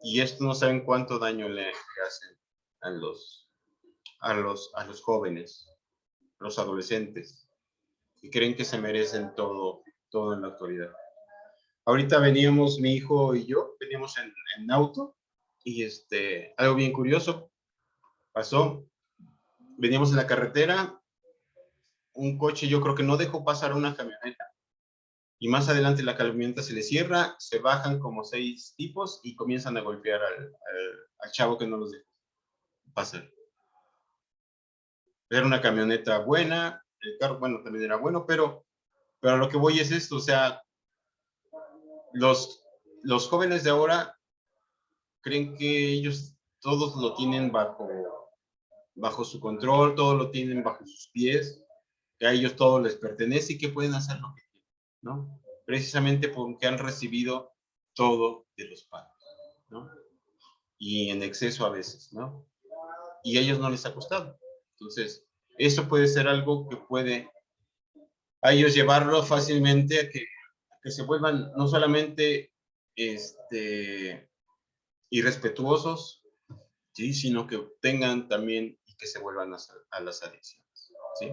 Y esto no saben cuánto daño le hacen a los jóvenes, a los adolescentes, y creen que se merecen todo en la actualidad. Ahorita veníamos, mi hijo y yo, veníamos en auto, y algo bien curioso pasó. Veníamos en la carretera, un coche yo creo que no dejó pasar una camioneta, y más adelante la camioneta se le cierra, se bajan como 6 tipos y comienzan a golpear al chavo que no los dejó pasar. Era una camioneta buena, el carro, bueno, también era bueno, pero a lo que voy es esto, o sea, los jóvenes de ahora creen que ellos todos lo tienen bajo su control, todo lo tienen bajo sus pies, que a ellos todo les pertenece y que pueden hacer lo que quieran, ¿no? Precisamente porque han recibido todo de los padres, ¿no? Y en exceso a veces, ¿no? y a ellos no les ha costado. Entonces, eso puede ser algo que puede a ellos llevarlo fácilmente a que se vuelvan no solamente irrespetuosos, ¿sí? Sino que tengan también y que se vuelvan a las adicciones, ¿sí?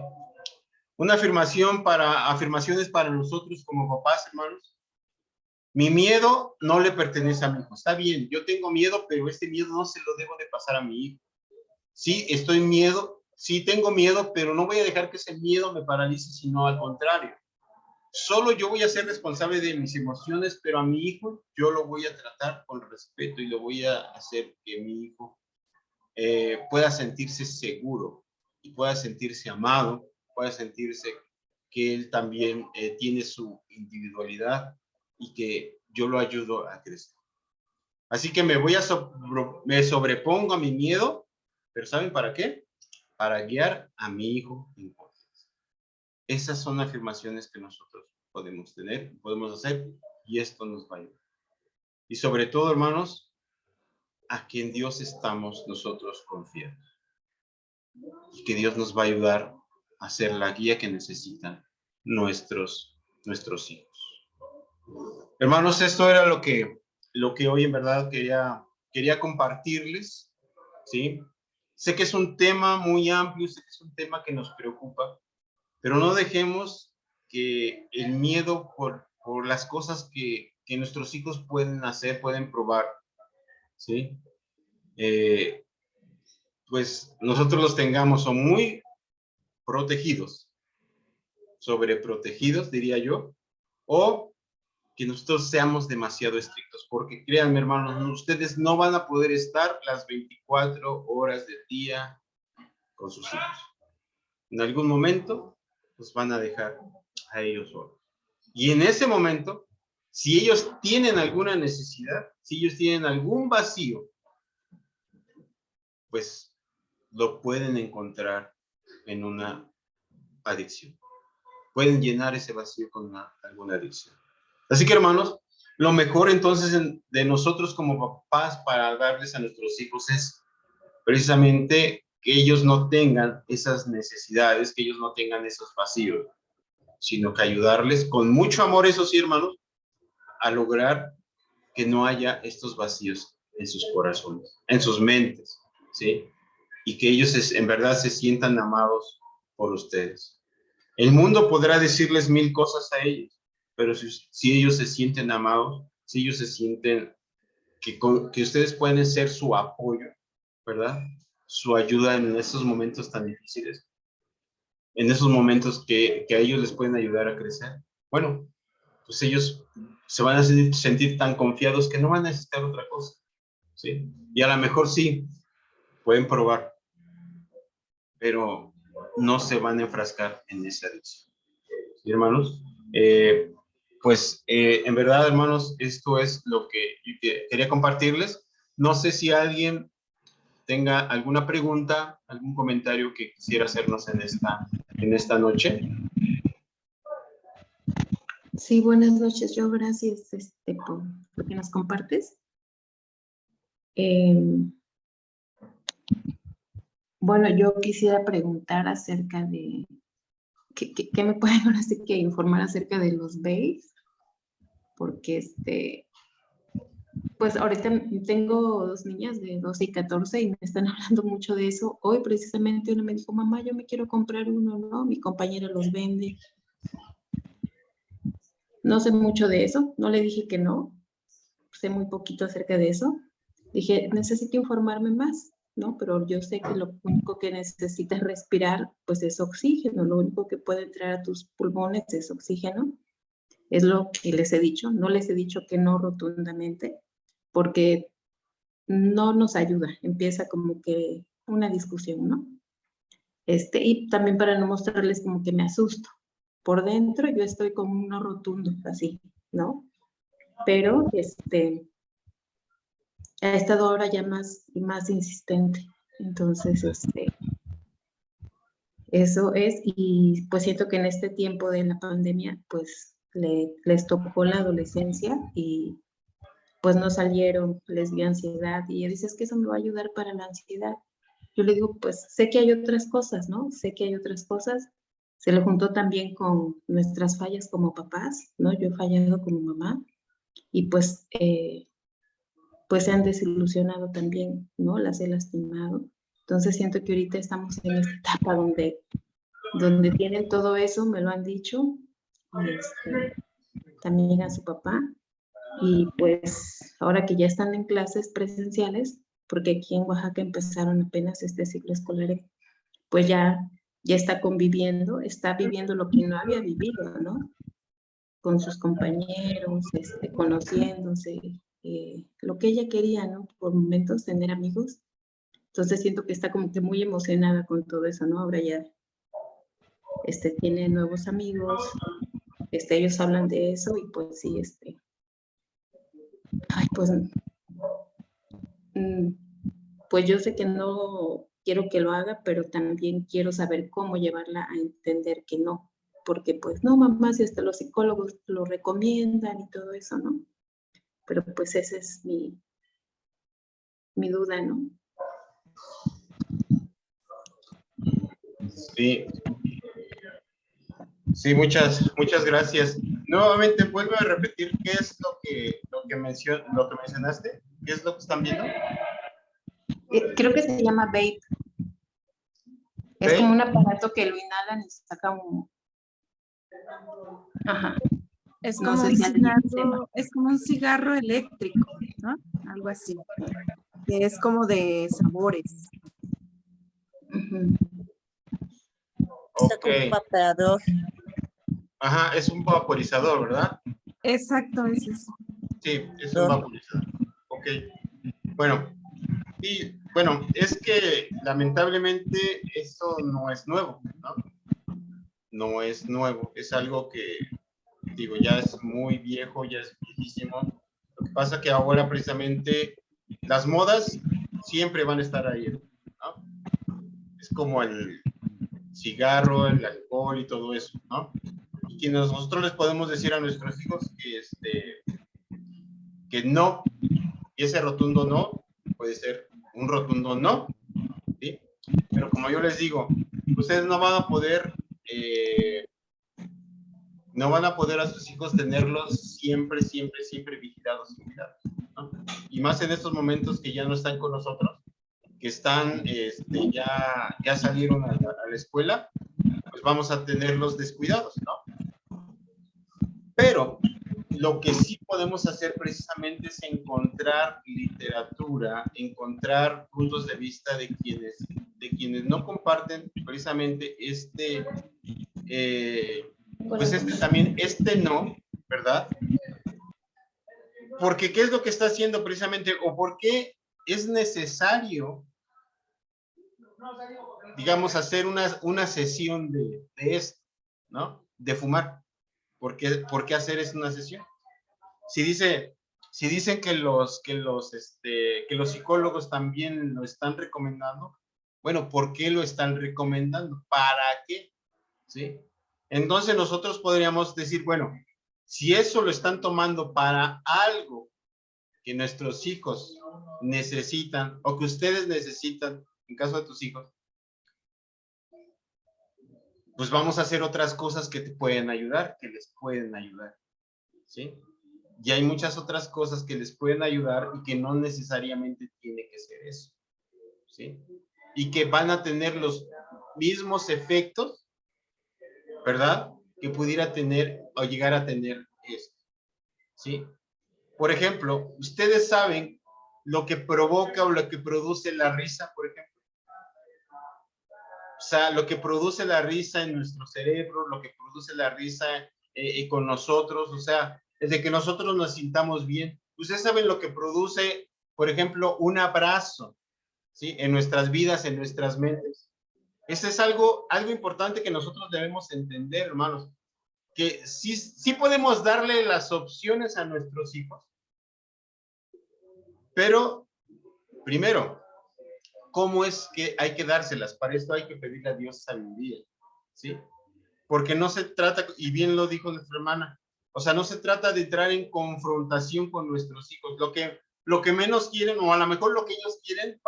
Una afirmaciones para nosotros como papás, hermanos. Mi miedo no le pertenece a mi hijo. Está bien, yo tengo miedo, pero este miedo no se lo debo de pasar a mi hijo. Sí, sí tengo miedo, pero no voy a dejar que ese miedo me paralice, sino al contrario. Solo yo voy a ser responsable de mis emociones, pero a mi hijo yo lo voy a tratar con respeto y lo voy a hacer que mi hijo pueda sentirse seguro y pueda sentirse amado, pueda sentirse que él también tiene su individualidad y que yo lo ayudo a crecer. Así que me sobrepongo a mi miedo, pero ¿saben para qué? Para guiar a mi hijo en confianza. Esas son afirmaciones que nosotros podemos tener, podemos hacer, y esto nos va a ayudar. Y sobre todo, hermanos, a quien Dios estamos nosotros confiando. Y que Dios nos va a ayudar a ser la guía que necesitan nuestros hijos. Hermanos, esto era lo que hoy en verdad quería compartirles, ¿sí? Sé que es un tema muy amplio, sé que es un tema que nos preocupa, pero no dejemos que el miedo por las cosas que nuestros hijos pueden hacer, pueden probar, ¿sí? Pues nosotros los tengamos o muy protegidos, sobreprotegidos, diría yo, o que nosotros seamos demasiado estrictos, porque créanme, hermanos, ustedes no van a poder estar las 24 horas del día con sus hijos. En algún momento los van a dejar a ellos solos. Y en ese momento, si ellos tienen alguna necesidad, si ellos tienen algún vacío, pues lo pueden encontrar en una adicción. Pueden llenar ese vacío con alguna adicción. Así que, hermanos, lo mejor entonces de nosotros como papás para darles a nuestros hijos es precisamente que ellos no tengan esas necesidades, que ellos no tengan esos vacíos, sino que ayudarles con mucho amor, eso sí, hermanos, a lograr que no haya estos vacíos en sus corazones, en sus mentes, ¿sí? Y que ellos en verdad se sientan amados por ustedes. El mundo podrá decirles mil cosas a ellos, pero si ellos se sienten amados, si ellos se sienten que ustedes pueden ser su apoyo, ¿verdad? Su ayuda en esos momentos tan difíciles, en esos momentos que a ellos les pueden ayudar a crecer. Bueno, pues ellos se van a sentir tan confiados que no van a necesitar otra cosa, ¿sí? Y a lo mejor sí, pueden probar, pero no se van a enfrascar en esa adicción. ¿Sí, hermanos? En verdad, hermanos, esto es lo que quería compartirles. No sé si alguien tenga alguna pregunta, algún comentario que quisiera hacernos en esta noche. Sí, buenas noches. Yo gracias por lo que nos compartes. Bueno, yo quisiera preguntar acerca de ¿qué me pueden ahora sí que informar acerca de los BEIs? Porque pues ahorita tengo 2 niñas de 12 y 14 y me están hablando mucho de eso. Hoy precisamente una me dijo, mamá, yo me quiero comprar uno, ¿no? Mi compañera los vende. No sé mucho de eso, no le dije que no, sé muy poquito acerca de eso. Dije, necesito informarme más, ¿no? Pero yo sé que lo único que necesitas respirar, pues es oxígeno, lo único que puede entrar a tus pulmones es oxígeno. Es lo que les he dicho, no les he dicho que no rotundamente, porque no nos ayuda, empieza como que una discusión, ¿no? Y también para no mostrarles como que me asusto. Por dentro yo estoy como un no rotundo, así, ¿no? Pero ha estado ahora ya más y más insistente. Entonces, eso es, y pues siento que en este tiempo de la pandemia, pues les tocó la adolescencia y pues no salieron, les dio ansiedad, y ella dice, es que eso me va a ayudar para la ansiedad. yo le digo, pues sé que hay otras cosas, ¿no? Sé que hay otras cosas. Se le juntó también con nuestras fallas como papás, ¿no? Yo he fallado como mamá y pues se han desilusionado también, ¿no? Las he lastimado. Entonces siento que ahorita estamos en esta etapa donde tienen todo eso, me lo han dicho, y también a su papá. Y pues ahora que ya están en clases presenciales, porque aquí en Oaxaca empezaron apenas este ciclo escolar, pues ya está conviviendo, está viviendo lo que no había vivido, ¿no? Con sus compañeros, conociéndose, lo que ella quería, ¿no? Por momentos tener amigos. Entonces siento que está como que muy emocionada con todo eso, ¿no? Ahora ya tiene nuevos amigos, ellos hablan de eso y pues sí, ay, mm, pues yo sé que no quiero que lo haga, pero también quiero saber cómo llevarla a entender que no, porque pues no, mamá, si hasta los psicólogos lo recomiendan y todo eso, ¿no? Pero pues esa es mi duda, ¿no? Sí, sí, muchas gracias. Nuevamente, vuelve a repetir qué es lo que mencionaste, qué es lo que están viendo. Creo que se llama vape. Es como un aparato que lo inhalan y saca un... Ajá. Es No como, sé un si alguien sepa. cigarro, es como un cigarro eléctrico, ¿no? Algo así. Que es como de sabores. Ujú. Está como un vapeador. Ajá, es un vaporizador, ¿verdad? Exacto, es eso. Sí, es un vaporizador. Ok. Bueno, y bueno, es que lamentablemente esto no es nuevo, ¿no? No es nuevo, es algo que, digo, ya es muy viejo, ya es viejísimo. Lo que pasa que ahora precisamente las modas siempre van a estar ahí, ¿no? Es como el cigarro, el alcohol y todo eso, ¿no? Y que nosotros les podemos decir a nuestros hijos que no, y ese rotundo no puede ser un rotundo no, ¿sí? Pero como yo les digo, ustedes no van a poder a sus hijos tenerlos siempre vigilados, ¿no? Y más en estos momentos que ya no están con nosotros, que están, ya salieron a la escuela, pues vamos a tenerlos descuidados, ¿no? Pero lo que sí podemos hacer precisamente es encontrar literatura, encontrar puntos de vista de quienes no comparten precisamente este no, ¿verdad? Porque ¿qué es lo que está haciendo precisamente? ¿O por qué es necesario, digamos, hacer una sesión de esto, ¿no? De fumar. ¿Por qué hacer una sesión? Si dicen que los psicólogos también lo están recomendando, bueno, ¿por qué lo están recomendando? ¿Para qué? ¿Sí? Entonces nosotros podríamos decir, bueno, si eso lo están tomando para algo que nuestros hijos necesitan o que ustedes necesitan, en caso de tus hijos, pues vamos a hacer otras cosas que te pueden ayudar, que les pueden ayudar, ¿sí? Y hay muchas otras cosas que les pueden ayudar y que no necesariamente tiene que ser eso, ¿sí? Y que van a tener los mismos efectos, ¿verdad? Que pudiera tener o llegar a tener esto, ¿sí? Por ejemplo, ustedes saben lo que provoca o lo que produce la risa, por ejemplo. O sea, lo que produce la risa en nuestro cerebro, lo que produce la risa con nosotros, o sea, desde que nosotros nos sintamos bien. Ustedes saben lo que produce, por ejemplo, un abrazo, ¿sí? En nuestras vidas, en nuestras mentes. Eso es algo importante que nosotros debemos entender, hermanos. Que sí podemos darle las opciones a nuestros hijos, pero primero, ¿cómo es que hay que dárselas? Para esto hay que pedirle a Dios sabiduría, ¿sí? Porque no se trata, y bien lo dijo nuestra hermana, o sea, no se trata de entrar en confrontación con nuestros hijos. Lo que menos quieren, o a lo mejor lo que ellos quieren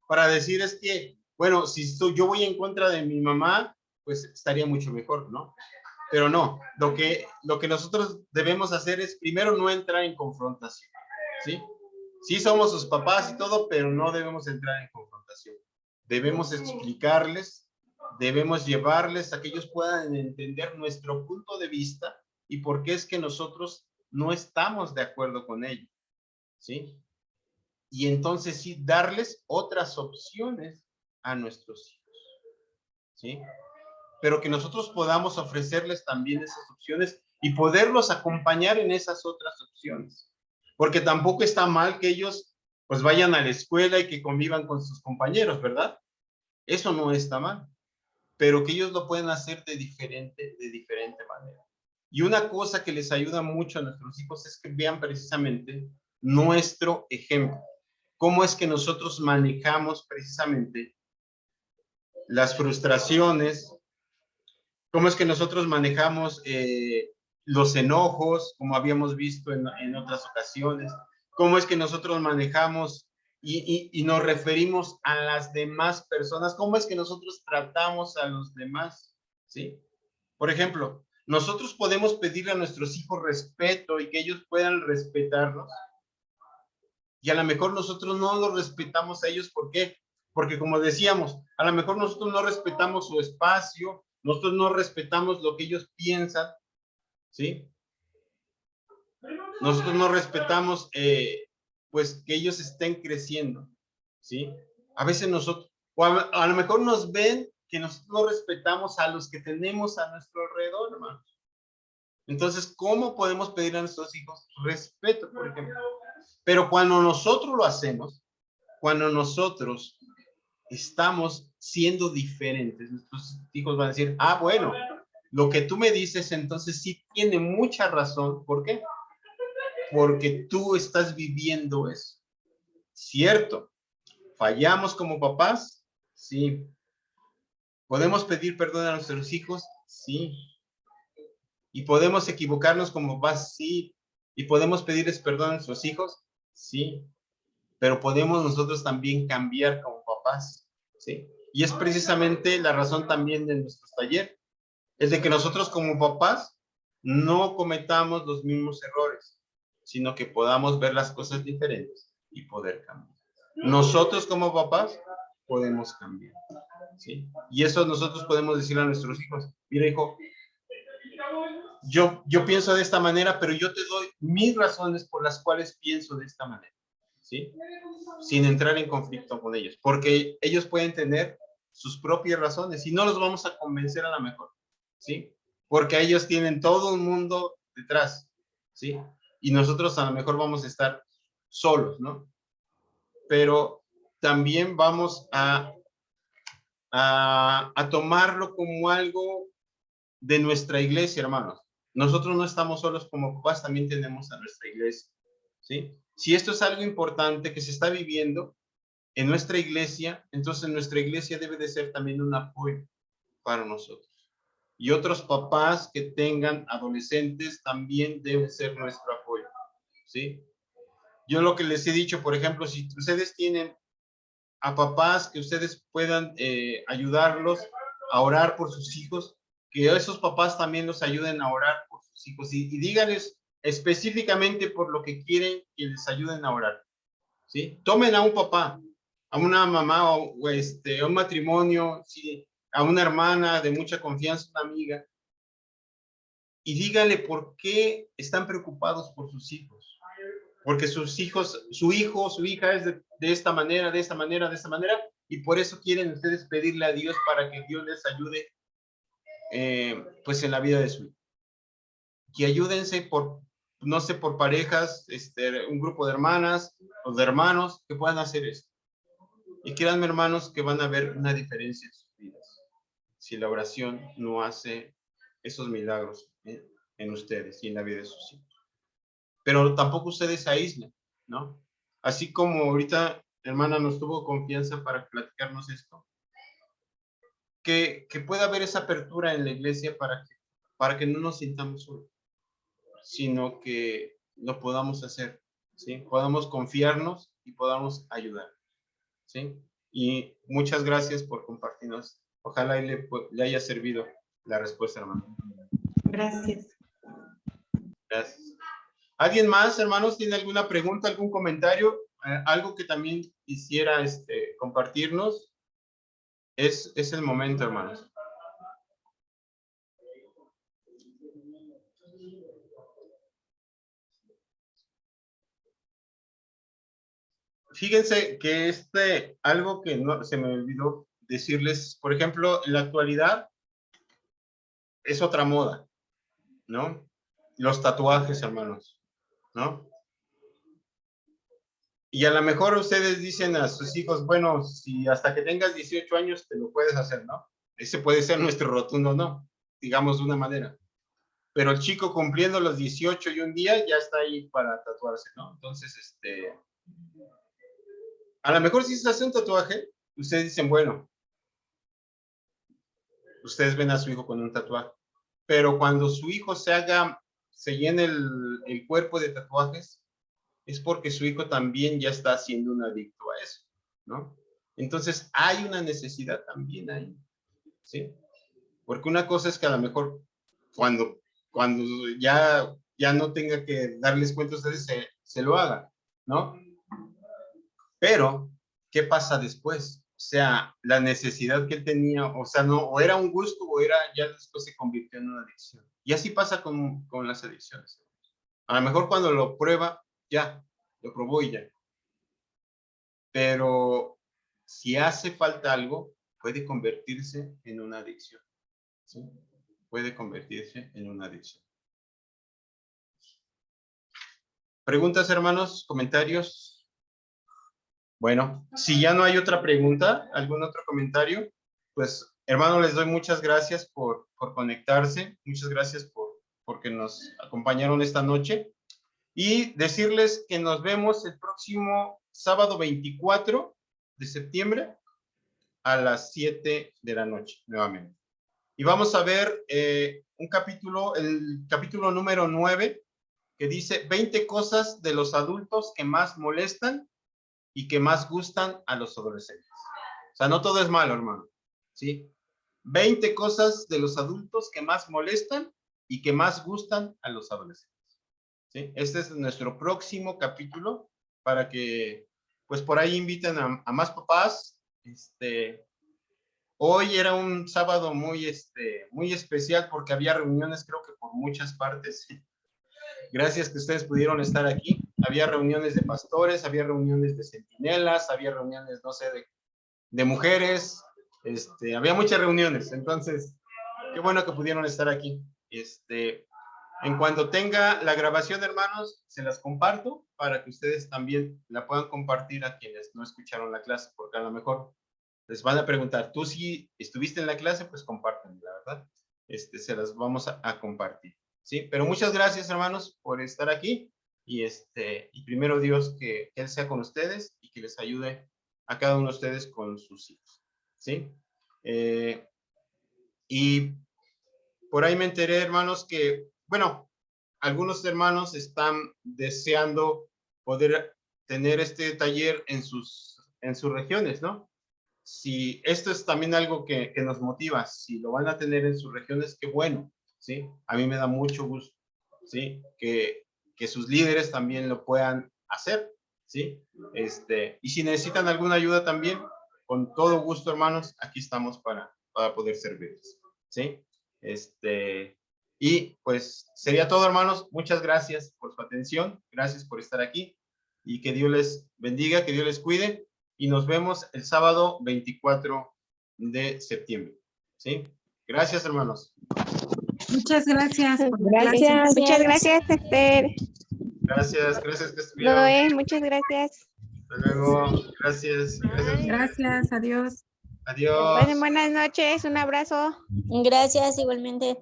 para decir es que, bueno, si yo voy en contra de mi mamá, pues estaría mucho mejor, ¿no? Pero no, lo que nosotros debemos hacer es primero no entrar en confrontación, ¿sí? Sí somos sus papás y todo, pero no debemos entrar en confrontación. Debemos explicarles, debemos llevarles a que ellos puedan entender nuestro punto de vista y por qué es que nosotros no estamos de acuerdo con ello, ¿sí? Y entonces sí darles otras opciones a nuestros hijos, ¿sí? Pero que nosotros podamos ofrecerles también esas opciones y poderlos acompañar en esas otras opciones. Porque tampoco está mal que ellos pues vayan a la escuela y que convivan con sus compañeros, ¿verdad? Eso no está mal, pero que ellos lo pueden hacer de diferente manera. Y una cosa que les ayuda mucho a nuestros hijos es que vean precisamente nuestro ejemplo. Cómo es que nosotros manejamos precisamente las frustraciones, cómo es que nosotros manejamos los enojos, como habíamos visto en otras ocasiones, cómo es que nosotros manejamos y nos referimos a las demás personas, cómo es que nosotros tratamos a los demás, ¿sí? Por ejemplo, nosotros podemos pedirle a nuestros hijos respeto y que ellos puedan respetarnos, y a lo mejor nosotros no los respetamos a ellos, ¿por qué? Porque como decíamos, a lo mejor nosotros no respetamos su espacio, nosotros no respetamos lo que ellos piensan, ¿sí? Nosotros no respetamos, pues, que ellos estén creciendo, ¿sí? A veces nosotros, o a lo mejor nos ven que nosotros no respetamos a los que tenemos a nuestro alrededor, hermanos. Entonces, ¿cómo podemos pedir a nuestros hijos respeto, por ejemplo? Pero cuando nosotros lo hacemos, cuando nosotros estamos siendo diferentes, nuestros hijos van a decir, ah, bueno, lo que tú me dices entonces sí tiene mucha razón. ¿Por qué? Porque tú estás viviendo eso. Cierto, fallamos como papás, sí. ¿Podemos pedir perdón a nuestros hijos? Sí. ¿Y podemos equivocarnos como papás? Sí. ¿Y podemos pedirles perdón a nuestros hijos? Sí. Pero podemos nosotros también cambiar como papás, ¿sí? Y es precisamente la razón también de nuestros talleres, es de que nosotros como papás no cometamos los mismos errores, sino que podamos ver las cosas diferentes y poder cambiar. Nosotros como papás podemos cambiar, ¿sí? Y eso nosotros podemos decirle a nuestros hijos, mira hijo, yo pienso de esta manera, pero yo te doy mis razones por las cuales pienso de esta manera, ¿sí? Sin entrar en conflicto con ellos, porque ellos pueden tener sus propias razones y no los vamos a convencer a la mejor, ¿sí? Porque ellos tienen todo un mundo detrás, ¿sí? Y nosotros a lo mejor vamos a estar solos, ¿no? Pero también vamos a tomarlo como algo de nuestra iglesia, hermanos. Nosotros no estamos solos como papás, también tenemos a nuestra iglesia, ¿sí? Si esto es algo importante que se está viviendo en nuestra iglesia, entonces nuestra iglesia debe de ser también un apoyo para nosotros. Y otros papás que tengan adolescentes también deben ser nuestro apoyo, ¿sí? Yo lo que les he dicho, por ejemplo, si ustedes tienen a papás que ustedes puedan ayudarlos a orar por sus hijos, que esos papás también los ayuden a orar por sus hijos y díganles específicamente por lo que quieren que les ayuden a orar, ¿sí? Tomen a un papá, a una mamá o a un matrimonio, ¿sí? A una hermana de mucha confianza, una amiga, y díganle por qué están preocupados por sus hijos. Porque sus hijos, su hijo, su hija es de esta manera, de esta manera, de esta manera, y por eso quieren ustedes pedirle a Dios para que Dios les ayude, pues en la vida de su hijo. Que ayúdense por, no sé, por parejas, un grupo de hermanas o de hermanos que puedan hacer esto. Y créanme, hermanos, que van a ver una diferencia en sus vidas si la oración no hace esos milagros en ustedes y en la vida de sus hijos. Pero tampoco ustedes se aíslen, ¿no? Así como ahorita, hermana, nos tuvo confianza para platicarnos esto, que pueda haber esa apertura en la iglesia para que no nos sintamos solos, sino que lo podamos hacer, ¿sí? Podamos confiarnos y podamos ayudar, ¿sí? Y muchas gracias por compartirnos. Ojalá y le haya servido la respuesta, hermano. Gracias. Gracias. ¿Alguien más, hermanos, tiene alguna pregunta, algún comentario? Algo que también quisiera compartirnos. Es el momento, hermanos. Fíjense que algo que no se me olvidó decirles, por ejemplo, en la actualidad es otra moda, ¿no? Los tatuajes, hermanos, ¿no? Y a lo mejor ustedes dicen a sus hijos, bueno, si hasta que tengas 18 años te lo puedes hacer, ¿no? Ese puede ser nuestro rotundo no, digamos de una manera. Pero el chico cumpliendo los 18 y un día ya está ahí para tatuarse, ¿no? Entonces, a lo mejor si se hace un tatuaje, ustedes dicen, bueno, ustedes ven a su hijo con un tatuaje, pero cuando su hijo se llene el cuerpo de tatuajes, es porque su hijo también ya está siendo un adicto a eso, ¿no? Entonces, hay una necesidad también ahí, ¿sí? Porque una cosa es que a lo mejor cuando ya no tenga que darles cuenta a ustedes, se lo haga, ¿no? Pero, ¿qué pasa después? O sea, la necesidad que él tenía, o sea, no, o era un gusto, ya después se convirtió en una adicción. Y así pasa con las adicciones. A lo mejor cuando lo prueba, ya, lo probó y ya. Pero si hace falta algo, puede convertirse en una adicción, ¿sí? Puede convertirse en una adicción. ¿Preguntas, hermanos? ¿Comentarios? Bueno, si ya no hay otra pregunta, algún otro comentario, pues, hermano, les doy muchas gracias por conectarse. Muchas gracias porque nos acompañaron esta noche. Y decirles que nos vemos el próximo sábado 24 de septiembre a las 7 de la noche, nuevamente. Y vamos a ver el capítulo número 9, que dice 20 cosas de los adultos que más molestan y que más gustan a los adolescentes. O sea, no todo es malo, hermano, ¿sí? 20 cosas de los adultos que más molestan y que más gustan a los adolescentes, ¿sí? Este es nuestro próximo capítulo para que, pues, por ahí inviten a más papás. Hoy era un sábado muy especial porque había reuniones, creo que por muchas partes. Gracias que ustedes pudieron estar aquí. Había reuniones de pastores, había reuniones de centinelas, había reuniones, no sé, de mujeres. Había muchas reuniones. Entonces, qué bueno que pudieron estar aquí. En cuanto tenga la grabación, hermanos, se las comparto para que ustedes también la puedan compartir a quienes no escucharon la clase, porque a lo mejor les van a preguntar, tú si estuviste en la clase, pues compártanla, la verdad. Se las vamos a compartir, ¿sí? Pero muchas gracias, hermanos, por estar aquí. Y primero Dios, que Él sea con ustedes y que les ayude a cada uno de ustedes con sus hijos, ¿sí? Y por ahí me enteré, hermanos, que, bueno, algunos hermanos están deseando poder tener este taller en sus regiones, ¿no? Si esto es también algo que nos motiva, si lo van a tener en sus regiones, qué bueno, ¿sí? A mí me da mucho gusto, ¿sí? Que sus líderes también lo puedan hacer, ¿sí? Y si necesitan alguna ayuda también, con todo gusto, hermanos, aquí estamos para poder servirles, ¿sí? Y pues sería todo, hermanos. Muchas gracias por su atención, gracias por estar aquí y que Dios les bendiga, que Dios les cuide. Y nos vemos el sábado 24 de septiembre. ¿Sí? Gracias, hermanos. Muchas gracias. Gracias. Muchas gracias, Esther. Gracias que estuvieron. Noé, muchas gracias. Hasta luego. Gracias. Gracias, adiós. Adiós. Buenas noches, un abrazo. Gracias, igualmente.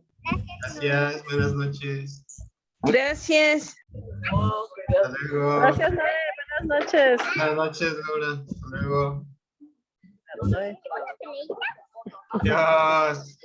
Gracias, buenas noches. Gracias. Hasta luego. Gracias, Noé. Buenas noches. Buenas noches, Laura. Hasta luego. Adiós.